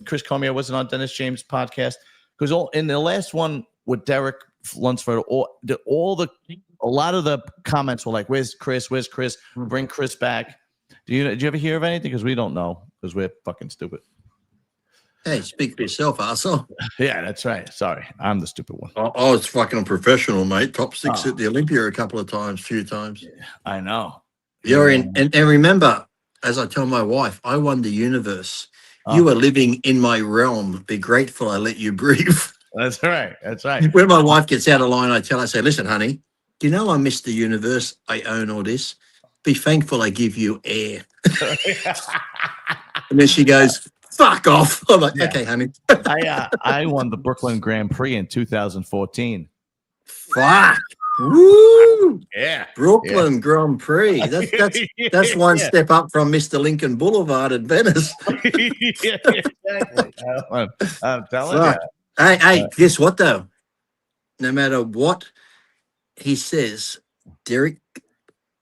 Chris Cormier wasn't on Dennis James' podcast? Because in the last one with Derek Lunsford, a lot of the comments were like, "Where's Chris? Where's Chris? Bring Chris back." Did you ever hear of anything? Because we don't know. Because we're fucking stupid. Hey, speak for yourself, asshole. Yeah, that's right. Sorry, I'm the stupid one. I was fucking professional, mate. Top 6 at the Olympia a few times. Yeah, I know. You're in, and remember, as I tell my wife, I won the universe. You are living in my realm. Be grateful I let you breathe. That's right. That's right. When my wife gets out of line, I say, listen, honey, do you know I'm Mr. Universe? I own all this. Be thankful I give you air. And then she goes, fuck off. I'm like, okay, honey. I won the Brooklyn Grand Prix in 2014. Fuck. Woo! Yeah. Brooklyn Grand Prix. That's one step up from Mr. Lincoln Boulevard at Venice. Yeah, exactly. I'm telling you. Hey, guess what though? No matter what he says, Derek,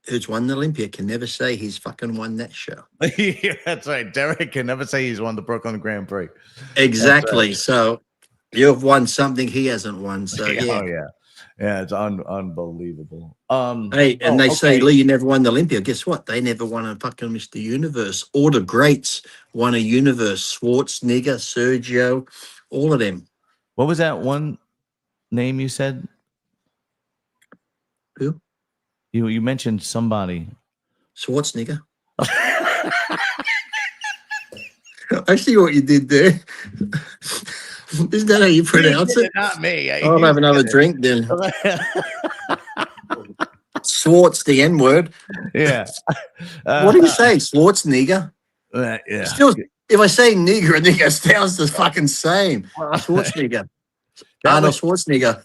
who's won the Olympia, can never say he's fucking won that show. Yeah, that's right. Derek can never say he's won the Brooklyn Grand Prix. Exactly. Right. So you've won something he hasn't won. So yeah. Oh yeah. Yeah, it's unbelievable. Hey, and they say, Lee, you never won the Olympia. Guess what? They never won a fucking Mr. Universe. All the greats won a universe. Schwarzenegger, Sergio, all of them. What was that one name you said? Who? You mentioned somebody. Schwarzenegger. I see what you did there. Isn't that how you pronounce it? Not me. I'll have another drink then. Swartz, the N word. Yeah. What do you say? Schwarzenegger? Yeah. Still, if I say nigger, I think it sounds the fucking same. Schwarzenegger. Arnold Schwarzenegger.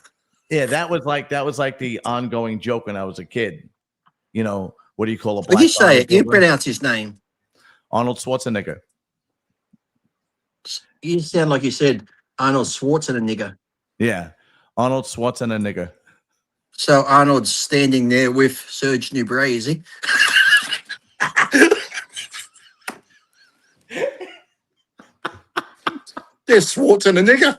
Yeah, that was like the ongoing joke when I was a kid. You know, what do you call a black? You say it. You pronounce his name. Arnold Schwarzenegger. You sound like you said Arnold Schwarzenegger. Yeah, Arnold Schwarzenegger. So Arnold's standing there with Serge Nubret, is he? There's Schwarzenegger.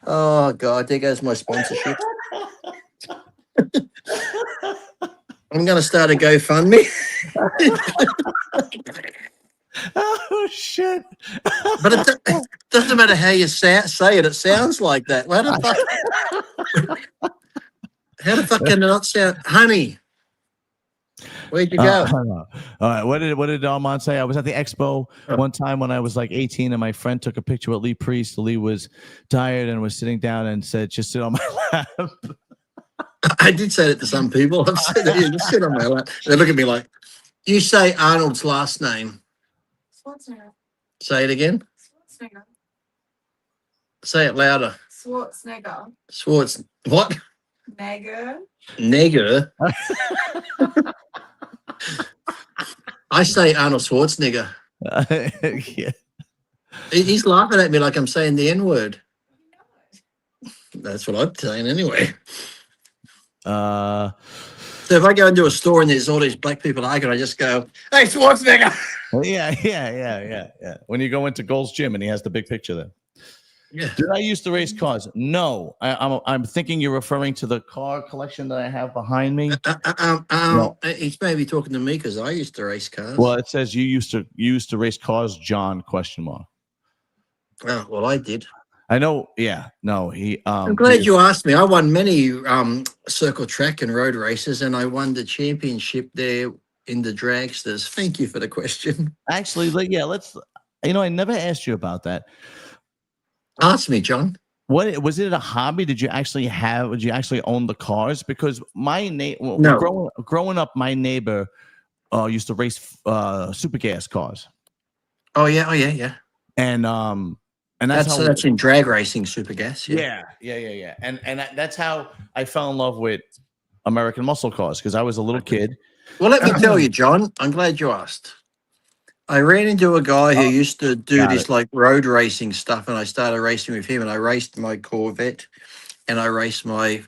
Oh God, there goes my sponsorship. I'm going to start a GoFundMe. Oh shit! But it doesn't matter how you say it. It sounds like that. How the fuck can it not sound? Honey, where'd you go? All right. What did Armand say? I was at the expo one time when I was like 18, and my friend took a picture with Lee Priest. Lee was tired and was sitting down and said, "Just sit on my lap." I did say that to some people. I've said that, yeah, just sit on my lap. They look at me like, you say Arnold's last name. Schwarzenegger. Say it again. Schwarzenegger. Say it louder. Schwarzenegger. What? Negger. I say Arnold Schwarzenegger. Yeah. He's laughing at me like I'm saying the N-word. That's what I'm saying anyway. So if I go into a store and there's all these black people arguing, I just go, "Hey, Schwarzenegger." Yeah. When you go into Gold's Gym and he has the big picture there. Yeah. Did I used to race cars? No. I'm thinking you're referring to the car collection that I have behind me. No. He's maybe talking to me because I used to race cars. Well, it says you used to race cars, John ? Oh, well, I did. I know. Yeah. No. He. I'm glad you asked me. I won many circle track and road races, and I won the championship there in the dragsters. Thank you for the question. Actually, yeah. Let's. I never asked you about that. Ask me, John. What was it? A hobby? Did you actually have? Did you actually own the cars? Because my No. growing up, my neighbor used to race super gas cars. Oh yeah. And that's in drag racing, super gas. Yeah. And that's how I fell in love with American muscle cars because I was a little kid. Well, let me tell you, John. I'm glad you asked. I ran into a guy who used to do this like road racing stuff, and I started racing with him. And I raced my Corvette, and I raced my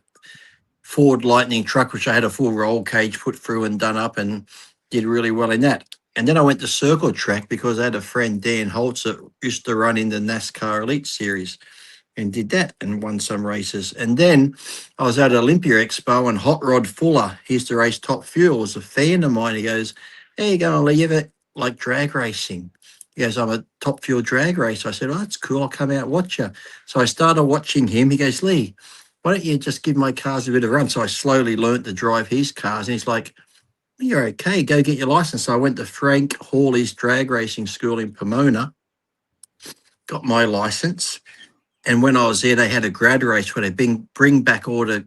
Ford Lightning truck, which I had a full roll cage put through and done up, and did really well in that. And then I went to circle track because I had a friend, Dan Holtz, that used to run in the NASCAR Elite Series, and did that and won some races. And then I was at Olympia Expo, and Hot Rod Fuller, he used to race Top Fuel, was a fan of mine. He goes, "Hey, you going to leave it like drag racing?" He goes, "I'm a Top Fuel drag racer." I said, "Oh, that's cool. I'll come out and watch you." So I started watching him. He goes, "Lee, why don't you just give my cars a bit of a run?" So I slowly learnt to drive his cars. And he's like, "You're okay. Go get your license." So I went to Frank Hawley's drag racing school in Pomona, got my license. And when I was there, they had a grad race where they bring back all the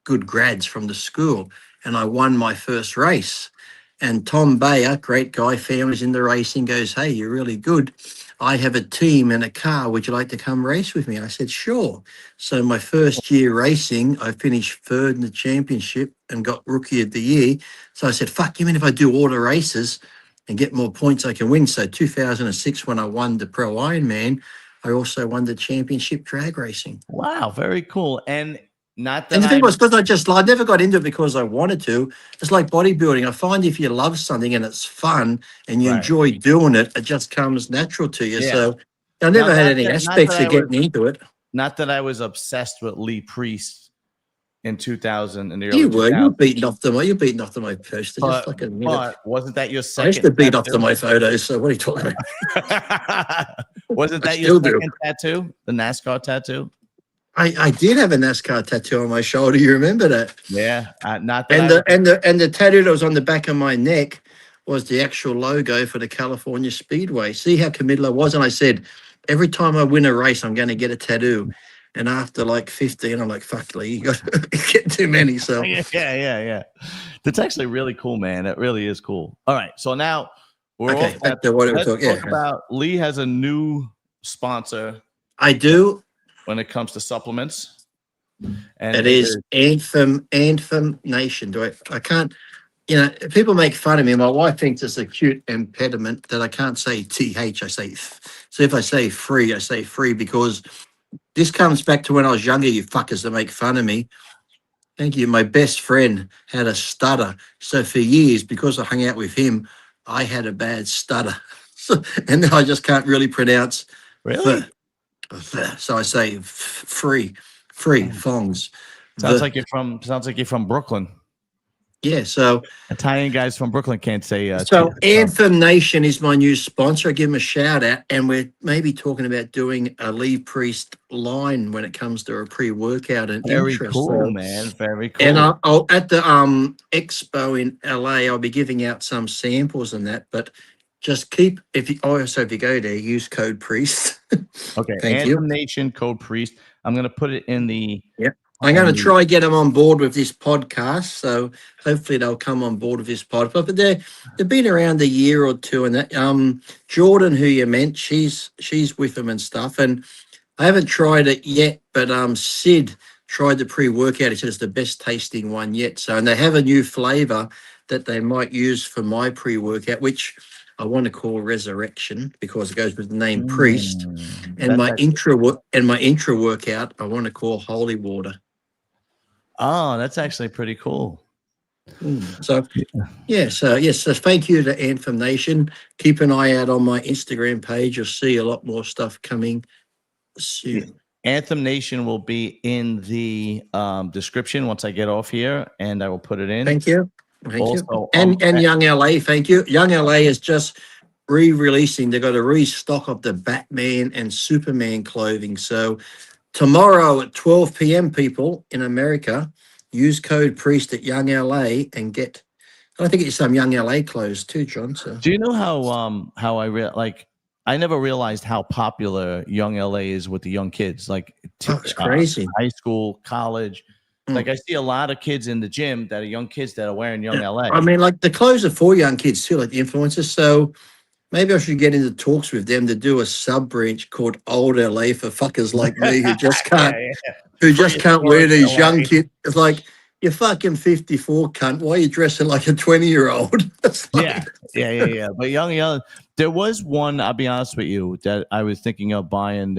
good grads from the school. And I won my first race. And Tom Bayer, great guy, family's in the racing, goes, "Hey, you're really good. I have a team and a car. Would you like to come race with me?" I said, "Sure." So my first year racing, I finished third in the championship and got Rookie of the Year. So I said, "Fuck, you mean if I do all the races and get more points, I can win?" So 2006, when I won the Pro Ironman, I also won the championship drag racing. Wow, very cool. And not that and the thing was, because I never got into it because I wanted to. It's like bodybuilding. I find if you love something and it's fun and you enjoy doing it, it just comes natural to you. Yeah. So I never had any aspects of getting into it. Not that I was obsessed with Lee Priest in 2000 in the early You were. 2000s. You were beating off to my posters. But wasn't that your second? I used to beat off to my photos. So what are you talking about? Wasn't that your second tattoo? The NASCAR tattoo? I did have a NASCAR tattoo on my shoulder. You remember that? Yeah, not that. And the tattoo that was on the back of my neck was the actual logo for the California Speedway. See how committed I was? And I said, every time I win a race, I'm going to get a tattoo. And after like 15, I'm like, fuck, Lee, you got to get too many. So yeah. That's actually really cool, man. It really is cool. All right, so now we're okay. Back to what we're talking about. Lee has a new sponsor. I do. When it comes to supplements, and it is Anthem Nation. I can't. you know, people make fun of me. My wife thinks it's a cute impediment that I can't say TH. I say, so if I say free, I say free because this comes back to when I was younger, you fuckers that make fun of me. Thank you. My best friend had a stutter. So for years, because I hung out with him, I had a bad stutter. So, and then I just can't really pronounce Really? So I say free, fongs. Sounds like you're from Brooklyn. Yeah, so Italian guys from Brooklyn can't say. Anthem Nation is my new sponsor. I give them a shout out, and we're maybe talking about doing a Leave Priest line when it comes to a pre-workout and Very interest. cool, man. Very cool. And I'll at the expo in LA, I'll be giving out some samples and that. But just keep if you go there, use code Priest. Okay, Thank Anthem you. Nation code Priest. I'm gonna put it in the. Yep. I'm going to try get them on board with this podcast, so hopefully they'll come on board with this podcast. But they've been around a year or two, and that Jordan, who you meant, she's with them and stuff. And I haven't tried it yet, but Sid tried the pre-workout. He said it's the best tasting one yet. So, and they have a new flavor that they might use for my pre-workout, which I want to call Resurrection because it goes with the name Priest. And my intra workout, I want to call Holy Water. Oh, that's actually pretty cool. So, so thank you to Anthem Nation. Keep an eye out on my Instagram page. You'll see a lot more stuff coming soon. Anthem Nation will be in the description once I get off here, and I will put it in. Thank you. Thank you. And Young LA, thank you. Young LA is just re-releasing. They've got a restock of the Batman and Superman clothing. So tomorrow at 12 p.m., people in America, use code Priest at Young LA and get. I think it's some Young LA clothes too, John. So do you know how I never realized how popular Young LA is with the young kids, like it's crazy. High school, college. Like I see a lot of kids in the gym that are young kids that are wearing Young LA. I mean, like the clothes are for young kids too, like the influencers. So maybe I should get into talks with them to do a sub branch called Old LA for fuckers like me who just can't, wear these young kids. It's like, you're fucking 54, cunt. Why are you dressing like a 20-year-old? Yeah. But young. There was one. I'll be honest with you that I was thinking of buying.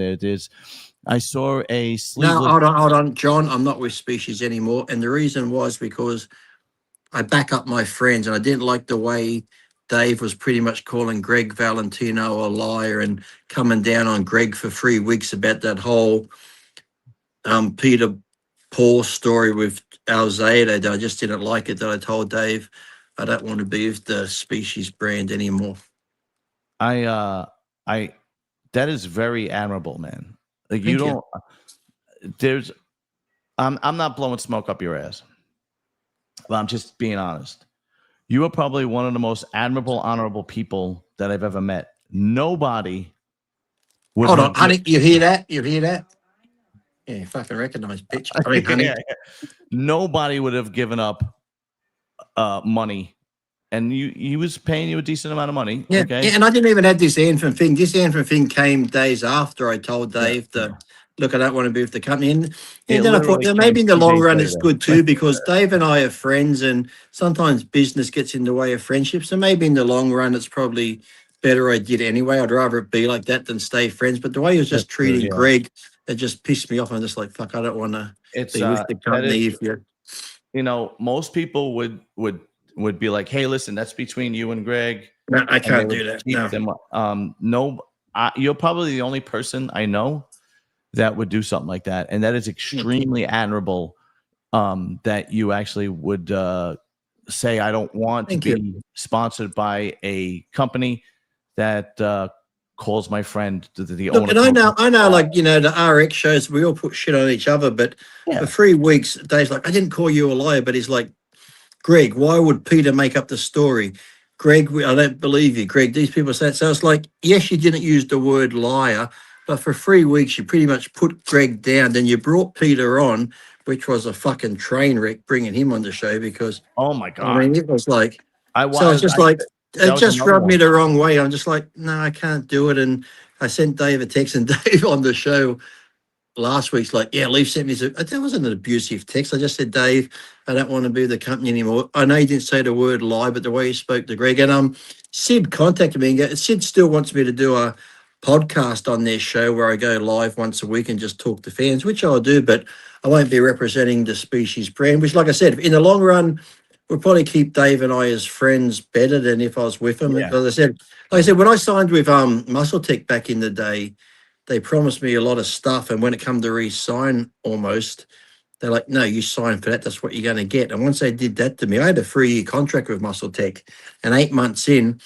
I saw a sleeveless. No, hold on, John. I'm not with Species anymore, and the reason was because I back up my friends, and I didn't like the way Dave was pretty much calling Greg Valentino a liar and coming down on Greg for 3 weeks about that whole Peter Paul story with Alzada. I just didn't like it. That I told Dave I don't want to be with the Species brand anymore. That is very admirable, man. Like I'm not blowing smoke up your ass, but I'm just being honest. You are probably one of the most admirable, honorable people that I've ever met. Nobody. Hold on, honey. You hear that? Yeah, you fucking recognize, bitch. I mean, honey. Nobody would have given up money. And he was paying you a decent amount of money. Yeah, okay? And I didn't even have this Anthem thing. This Anthem thing came days after I told Dave that, look, I don't want to be with the company. And then I thought, maybe in the long run it's good too, because Dave and I are friends and sometimes business gets in the way of friendship. So maybe in the long run it's probably better I did anyway. I'd rather it be like that than stay friends. But the way he was just treating Greg, it just pissed me off. I'm just like, fuck, I don't want to be with the company. Most people would be like, hey, listen, that's between you and Greg. No, I can't do that. No. You're probably the only person I know that would do something like that. And that is extremely admirable that you actually would say, I don't want to be sponsored by a company that calls my friend the owner. And I know, like, the RX shows, we all put shit on each other, but for 3 weeks, Dave's like, I didn't call you a liar, but he's like, Greg, why would Peter make up the story? Greg, I don't believe you, Greg. These people say it. So it's like, yes, you didn't use the word liar, but for 3 weeks, you pretty much put Greg down. Then you brought Peter on, which was a fucking train wreck, bringing him on the show because, oh my God. I mean, it was like, it just rubbed me the wrong way. I'm just like, no, I can't do it. And I sent Dave a text, and Dave on the show last week's like, yeah, Leaf sent me. That wasn't an abusive text. I just said, Dave, I don't want to be the company anymore. I know you didn't say the word lie, but the way you spoke to Greg and Sid contacted me. And Sid still wants me to do a podcast on their show where I go live once a week and just talk to fans, which I'll do, but I won't be representing the Species brand. Which, like I said, in the long run, we'll probably keep Dave and I as friends better than if I was with him. Yeah. As I said, when I signed with Muscle Tech back in the day, they promised me a lot of stuff, and when it come to re-sign, almost they're like, "No, you sign for that. That's what you're going to get." And once they did that to me, I had a 3-year contract with Muscle Tech, and 8 months in,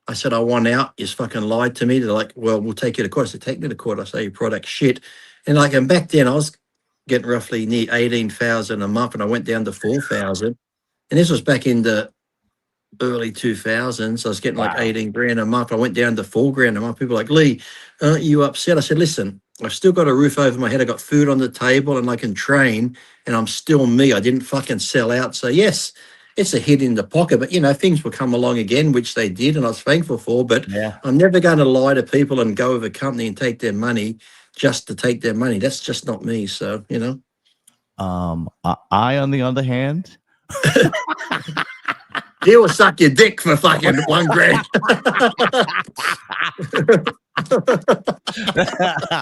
I said, "I want out." You fucking lied to me. They're like, "Well, we'll take you to court." I said, "Take me to court." I say, "Your product shit." And back then, I was getting roughly near 18,000 a month, and I went down to 4,000. And this was back in the early 2000s. I was getting like 18 grand a month. I went down to 4 grand a month. People were like, "Lee, aren't you upset?" I said, "Listen, I've still got a roof over my head. I got food on the table and I can train, and I'm still me. I didn't fucking sell out." So yes, it's a hit in the pocket, but things will come along again, which they did, and I was thankful for, but I'm never going to lie to people and go with a company and take their money just to take their money. That's just not me. So, I, on the other hand, you will suck your dick for fucking 1 grand.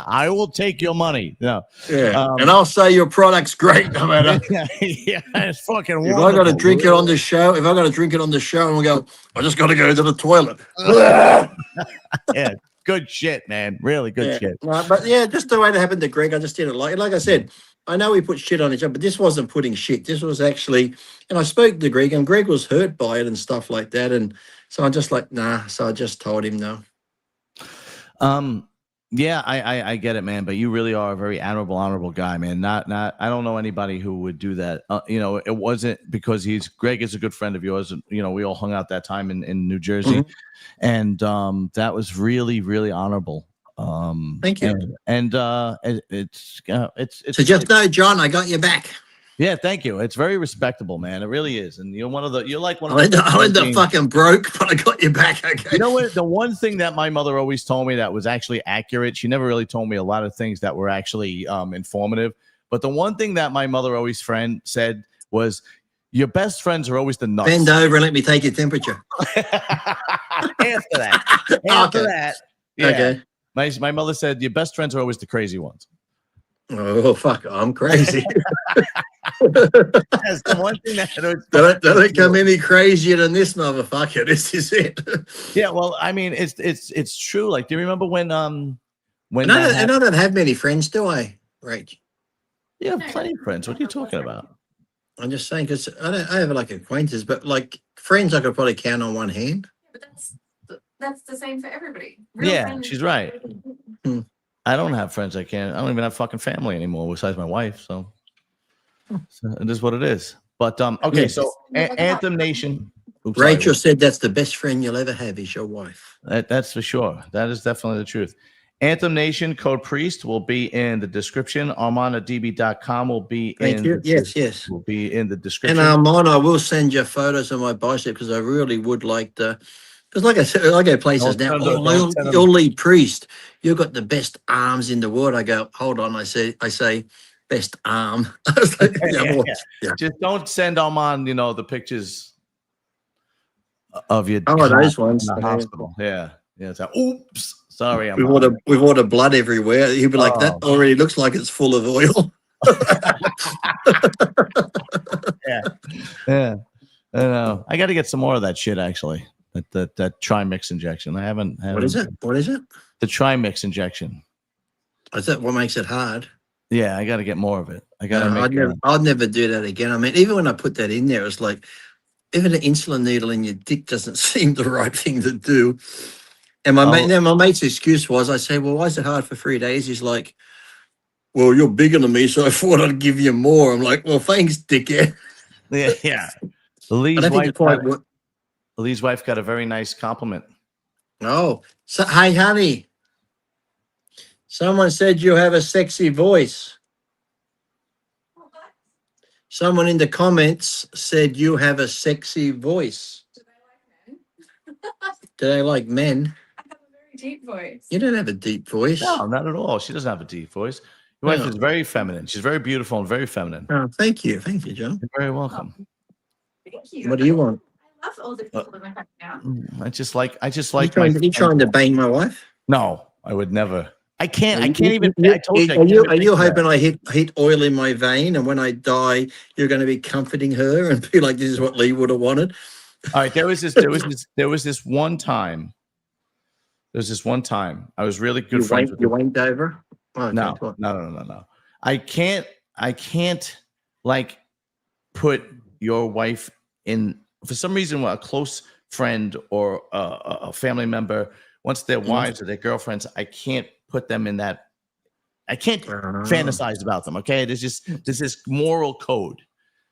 I will take your money. No. Yeah. And I'll say your product's great, no matter. Yeah, it's fucking If wonderful. I got to drink it on the show, and we go, I just got to go to the toilet. Yeah, good shit, man. Really good shit. Right, but just the way it happened to Greg, I just didn't like it. Like I said, I know we put shit on each other, but this wasn't putting shit. This was actually, and I spoke to Greg, and Greg was hurt by it and stuff like that. And so I'm just like, nah. So I just told him no. Yeah, I get it, man. But you really are a very honorable guy, man. Not. I don't know anybody who would do that. It wasn't because Greg is a good friend of yours, and we all hung out that time in New Jersey, and that was really, really honorable. Thank you. And it's so just know, John, I got your back. Yeah, thank you. It's very respectable, man. It really is. And you're like one of I went the fucking broke, but I got your back. Okay. You know what? The one thing that my mother always told me that was actually accurate, she never really told me a lot of things that were actually informative. But the one thing that my mother always said was, your best friends are always the nuts. Bend over and let me take your temperature. After that. Yeah. Okay. My mother said, your best friends are always the crazy ones. Oh, fuck. I'm crazy. That's the one thing that don't come any crazier than this motherfucker. This is it. Yeah, well, I mean, it's true. Like, do you remember when I don't have many friends, do I, Rach? You have plenty of friends. What are you talking about? I'm just saying, because I have like acquaintances, but like friends I could probably count on one hand. But that's the same for everybody. Friends, she's right. I don't have friends. I don't even have fucking family anymore besides my wife. So it is what it is. But okay, so Anthem Nation. Rachel said that's the best friend you'll ever have is your wife. That's for sure. That is definitely the truth. Anthem Nation code Priest will be in the description. ArmandDB.com will be yes. Will be in the description. And Armand, I will send you photos of my bicep because I really would like to. Because like I said, I go places now. You'll lead Priest. You've got the best arms in the world. I go, hold on. I say, best arm. I was like, yeah. Just don't send Armand, the pictures of your those ones in the hospital. Yeah. It's like, oops. Sorry, with all the blood everywhere. He'd be like, that already looks like it's full of oil. Yeah. I know. I got to get some more of that shit actually. That Trimix injection. I haven't. What is it? The Trimix injection. Is that what makes it hard? Yeah, I got to get more of it. I'd never do that again. I mean, even when I put that in there, it's like, even an insulin needle in your dick doesn't seem the right thing to do. And my mate's excuse was, I say, well, why is it hard for 3 days? He's like, well, you're bigger than me, so I thought I'd give you more. I'm like, well, thanks, dickhead. Yeah. Lee's wife got a very nice compliment. Oh, so, hey, honey. Someone said you have a sexy voice. Someone in the comments said you have a sexy voice. Do they like men? I have a very deep voice. You don't have a deep voice. No, not at all. She doesn't have a deep voice. Your wife is very feminine. She's very beautiful and very feminine. Oh, thank you, John. You're very welcome. Thank you. What do you want? I love older people in my family now. I just like You trying to bang my wife? No, I would never. I can't. I You- can't even. you- I told you. I Are can't you even think of hoping that. I hit oil in my vein, and when I die, you're going to be comforting her and be like, "This is what Lee would have wanted." All right. There was this one time. There was this one time. I was really good friends with You wanked over. Okay, No. I can't like put your wife in for some reason. A close friend or a family member, once their wives or their girlfriends, I can't put them in that. I can't fantasize about them. Okay, there's this moral code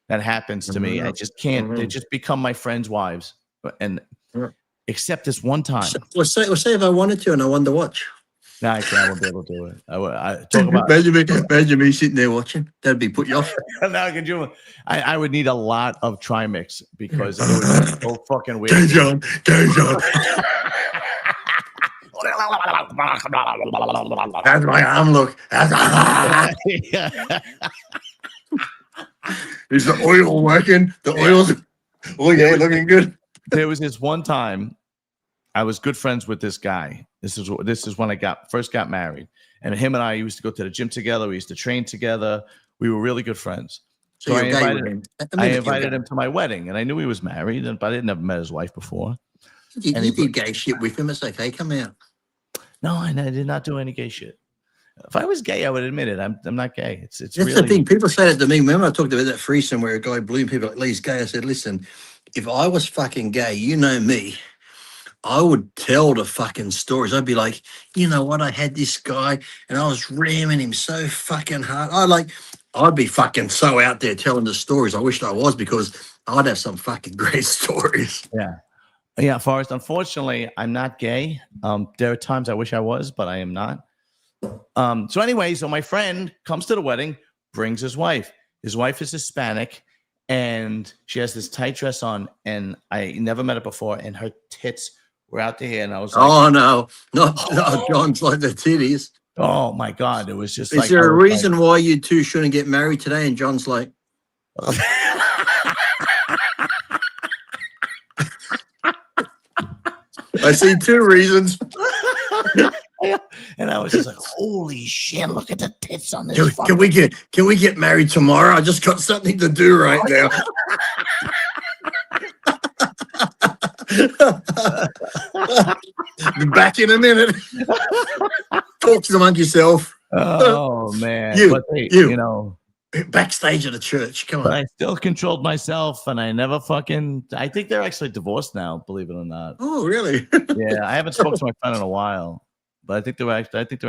that happens to me. I just can't. They just become my friends' wives, and except this one time. Well, say if I wanted to and I wanted to watch. No, I can't. I won't be able to do it. I talk about. Imagine me sitting there watching. That'd be put you off. No, could you? I would need a lot of Trimix because it was so fucking weird. Go, John. How's my arm look? Is the oil working? The oil's looking good. There was this one time I was good friends with this guy. This is when I first got married. And him and I used to go to the gym together. We used to train together. We were really good friends. So I invited him to my wedding, and I knew he was married, but I didn't ever met his wife before. You did gay shit with him. It's okay. Come out. No, I did not do any gay shit. If I was gay, I would admit it. I'm not gay. It's That's really the thing. People say that to me. Remember I talked about that threesome where a guy blew people like Lee's gay. I said, listen, if I was fucking gay, you know me, I would tell the fucking stories. I'd be like, you know what? I had this guy and I was ramming him so fucking hard. I'd be fucking so out there telling the stories. I wished I was because I'd have some fucking great stories. Yeah, Forrest. Unfortunately, I'm not gay. There are times I wish I was, but I am not. So anyway, my friend comes to the wedding, brings his wife. His wife is Hispanic, and she has this tight dress on, and I never met her before, and her tits were out there, and I was like, oh no, not John's like the titties. Oh my God, it was just. Is there a reason why you two shouldn't get married today? And John's like, I see two reasons. And I was just like, holy shit, look at the tits on this. Can we get married tomorrow? I just got something to do right now. Be back in a minute. Talk to among yourself. Oh man. You know, backstage at a church. Come on. But I still controlled myself, and I never fucking. I think they're actually divorced now, believe it or not. Oh, really? Yeah, I haven't spoken to my friend in a while, but I think they're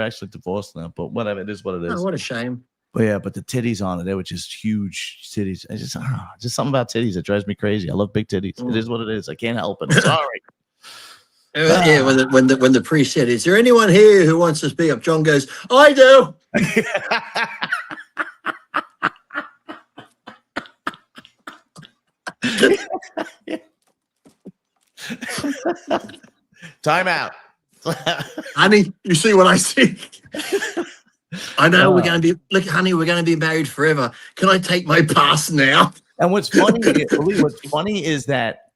actually divorced now. But whatever, it is what it is. Oh, what a shame. But yeah, but the titties on it, they were just huge titties. I don't know, just something about titties that drives me crazy. I love big titties. It is what it is. I can't help it. I'm sorry. Yeah, when the priest said, "Is there anyone here who wants to speak up?" John goes, "I do." Time out. Honey, you see what I see? I know we're going to be, look, honey, we're going to be married forever. Can I take my pass now? And what's funny is that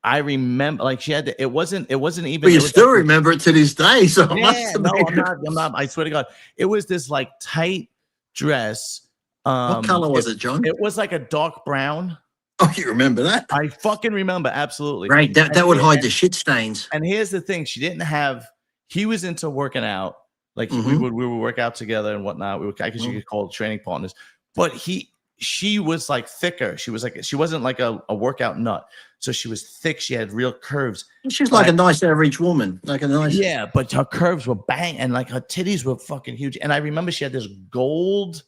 I remember, like, she had it wasn't even. But you still remember it to this day. So yeah, no, I'm not. I swear to God, it was this like tight dress. What color was it, John? It was like a dark brown. Oh, you remember that? I fucking remember, absolutely. Right, that would hide the shit stains. And here's the thing: she didn't have. He was into working out. Like we would work out together and whatnot. I guess you could call it training partners. But she was like thicker. She wasn't like a workout nut. So she was thick. She had real curves. She was like a nice average woman, yeah. But her curves were bang, and like her titties were fucking huge. And I remember she had this gold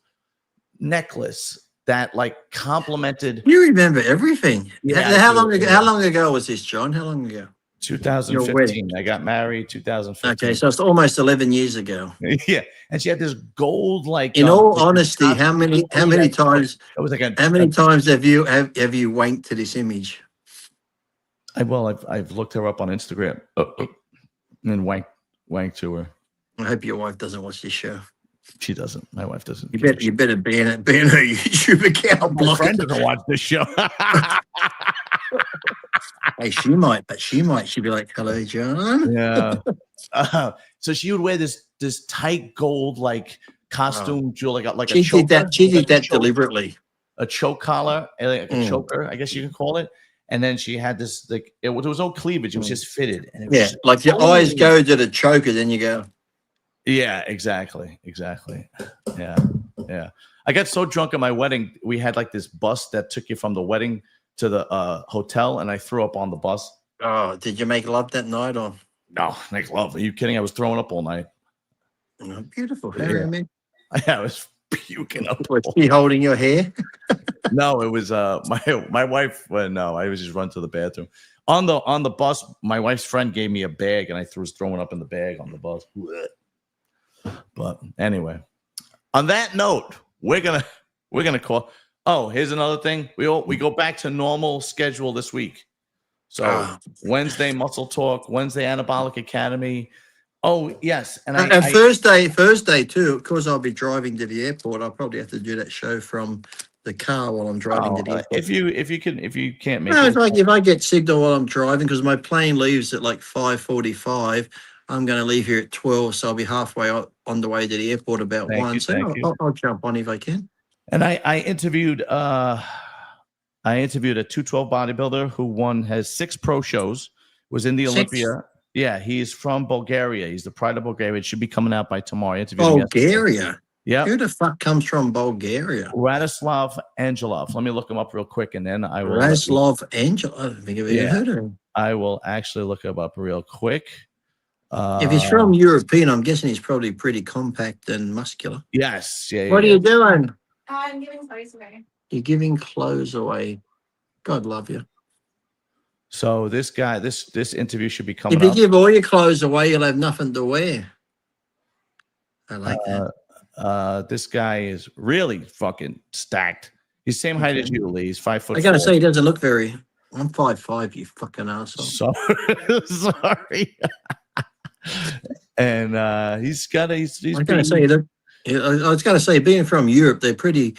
necklace that like complemented. You remember everything. Yeah, how long ago was this, John? How long ago? 2015. I got married 2015. Okay, so it's almost 11 years ago. Yeah, and she had this gold like. In all honesty, how many times? It was like how many times have you wanked to this image? I've looked her up on Instagram and wanked to her. I hope your wife doesn't watch this show. She doesn't. My wife doesn't. You better ban her YouTube account. My friend doesn't watch this show. Hey, she might, but she'd be like, "Hello, John." Yeah. So she would wear this tight gold like costume, jewel, like she a choker. did that. She did that choker, deliberately. A choke collar, like a choker, I guess you can call it. And then she had this like there was no cleavage; it was just fitted. And it was just, like your eyes go to the choker, then you go. Yeah, exactly. Yeah. I got so drunk at my wedding. We had like this bus that took you from the wedding to the hotel, and I threw up on the bus. Oh, did you make love that night or? No, make love. Are you kidding? I was throwing up all night. Oh, beautiful. Yeah. I was puking up. Was she holding your hair? No, it was my wife. No, I was just run to the bathroom. On the bus, my wife's friend gave me a bag, and I was throwing up in the bag on the bus. But anyway, on that note, we're gonna call. Oh, here's another thing. We go back to normal schedule this week. So Wednesday Muscle Talk, Wednesday Anabolic Academy. Oh yes, and Thursday too. Of course, I'll be driving to the airport. I'll probably have to do that show from the car while I'm driving to the airport. If you can't make it. It's like if I get signal while I'm driving, because my plane leaves at like 5:45. I'm going to leave here at 12, so I'll be halfway on the way to the airport about 1. So I'll jump on if I can. And I interviewed a 212 bodybuilder who has 6 pro shows, was in the Olympia. Yeah, he's from Bulgaria. He's the pride of Bulgaria. It should be coming out by tomorrow. Bulgaria? Yeah. Who the fuck comes from Bulgaria? Radislav Angelov. Let me look him up real quick, and then I will. Radislav Angelov? I don't think I've ever heard of him. I will actually look him up real quick. If he's from European, I'm guessing he's probably pretty compact and muscular. Yes. Yeah. What are you doing? I'm giving clothes away. You're giving clothes away. God love you. So this guy, this interview should be coming up. If you give all your clothes away, you'll have nothing to wear. I like that. This guy is really fucking stacked. He's same height as you, Lee. He's 5'4". I gotta say, he doesn't look very. I'm 5'5", you fucking asshole. Sorry. And he's I was gonna say, being from Europe, they're pretty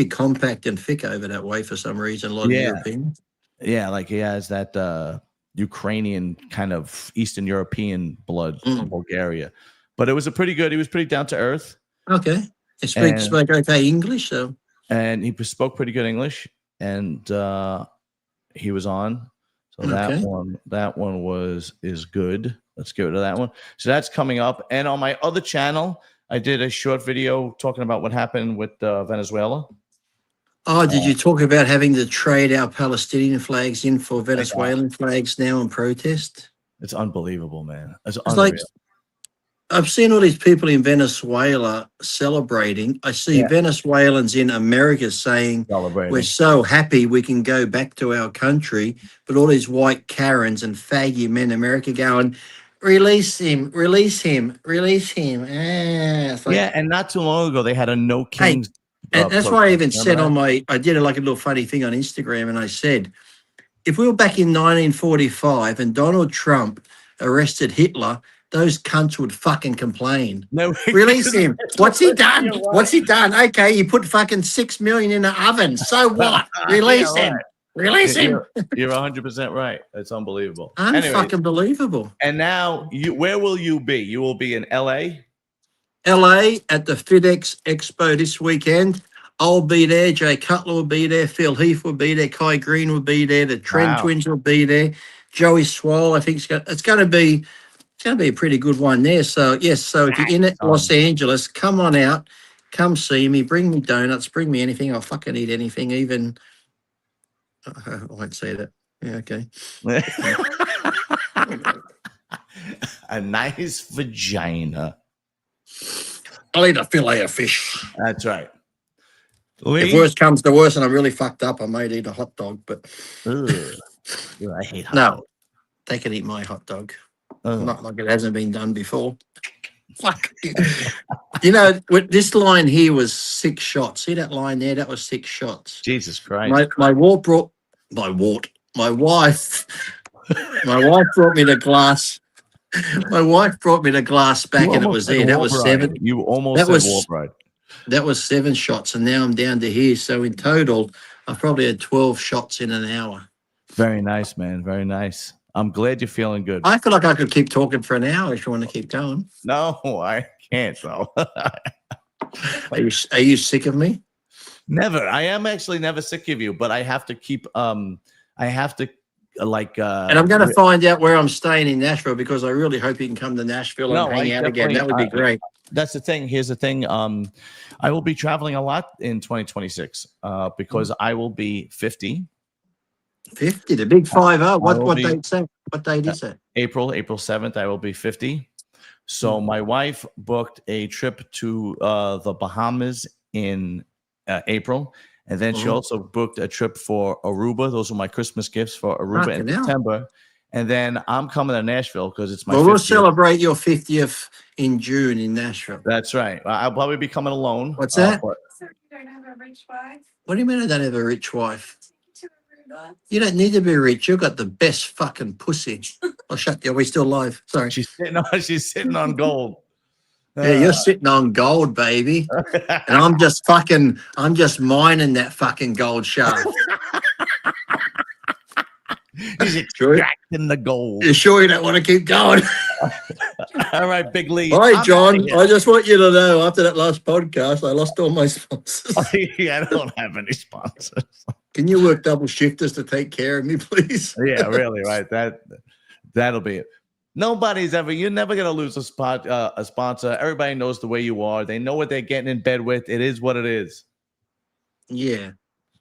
compact and thick over that way for some reason. A lot of Europeans. Yeah, like he has that Ukrainian kind of Eastern European blood from Bulgaria. But he was pretty down to earth. Okay. He spoke okay English, so. And he spoke pretty good English, and he was on. So that one is good. Let's go to that one. So that's coming up. And on my other channel, I did a short video talking about what happened with Venezuela. Oh, did you talk about having to trade our Palestinian flags in for Venezuelan flags now in protest? It's unbelievable, man. It's like, I've seen all these people in Venezuela celebrating. I see Venezuelans in America saying, we're so happy we can go back to our country. But all these white Karens and faggy men in America going, release him, release him, release him. And not too long ago, they had a no kings. And that's why I even said I did a little funny thing on Instagram, and I said, if we were back in 1945 and Donald Trump arrested Hitler, those cunts would fucking complain. No, release him. What's he done? Right. What's he done? Okay, you put fucking 6 million in the oven. So what? Release him. Right. Release him. You're 100% right. It's unbelievable. Fucking believable. And now, where will you be? You will be in LA? LA at the FedEx Expo this weekend. I'll be there. Jay Cutler will be there. Phil Heath will be there. Kai Green will be there. The Trend Twins will be there. Joey Swole, I think it's going to be a pretty good one there. So yes, so if you're in Los Angeles, come on out, come see me. Bring me donuts. Bring me anything. I'll fucking eat anything. Even I won't say that. Yeah, okay. A nice vagina. I'll eat a fillet of fish. That's right. If worse comes to worse and I'm really fucked up, I might eat a hot dog, but I hate hot dog. They can eat my hot dog. Not like it hasn't been done before. Fuck. This line here was 6 shots. See that line there? That was 6 shots. Jesus Christ. My wife brought me the glass My wife brought me the glass back, and it was there. That was 7. You almost That said was War Bride. that was 7 shots, and now I'm down to here. So in total, I've probably had 12 shots in an hour. Very nice, man. Very nice. I'm glad you're feeling good. I feel like I could keep talking for an hour if you want to keep going. No, I can't though. Are you sick of me? Never. I am actually never sick of you, but I have to keep. I have to like. And I'm going to find out where I'm staying in Nashville, because I really hope you can come to Nashville and hang out again. That would be great. That's the thing. Here's the thing. I will be traveling a lot in 2026 because I will be 50. 50, the big 5-0. What date is that? What date is that? April 7th. I will be 50. So my wife booked a trip to the Bahamas in April, and then she also booked a trip for Aruba. Those are my Christmas gifts for Aruba in September. And then I'm coming to Nashville because it's my 50th. We'll celebrate your 50th in June in Nashville. That's right. I'll probably be coming alone. What's that? So you don't have a rich wife? What do you mean I don't have a rich wife? You don't need to be rich. You've got the best fucking pussy. I'll shut you. Are we still live? Sorry. She's sitting on gold. Yeah, you're sitting on gold, baby. And I'm just mining that fucking gold shaft. He's extracting the gold. You sure you don't want to keep going? All right, Big Lee. All right, John. I just want you to know, after that last podcast, I lost all my sponsors. Yeah, I don't have any sponsors. Can you work double shifters to take care of me, please? Yeah, really, right. That'll be it. You're never gonna lose a sponsor. Everybody knows the way you are. They know what they're getting in bed with. It is what it is. Yeah.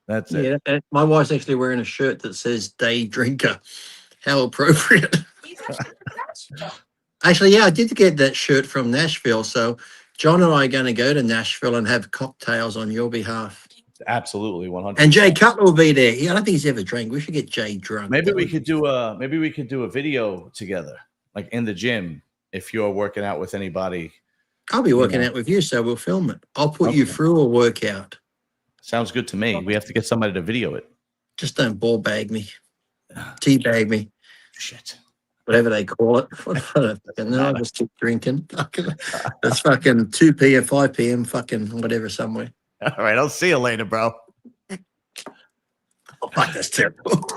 That's it. Yeah. My wife's actually wearing a shirt that says day drinker. How appropriate. Actually, yeah, I did get that shirt from Nashville. So John and I are going to go to Nashville and have cocktails on your behalf. Absolutely, 100%. And Jay Cutler will be there. Yeah, I don't think he's ever drank. We should get Jay drunk. Maybe we could do a video together, like in the gym, if you're working out with anybody. I'll be working out with you, so we'll film it. I'll put you through a workout. Sounds good to me. We have to get somebody to video it. Just don't ball bag me. Teabag me. Shit. Whatever they call it. And then I'll just keep drinking. It's fucking 2 p.m., 5 p.m., fucking whatever somewhere. All right, I'll see you later, bro. Oh, fuck, that's terrible.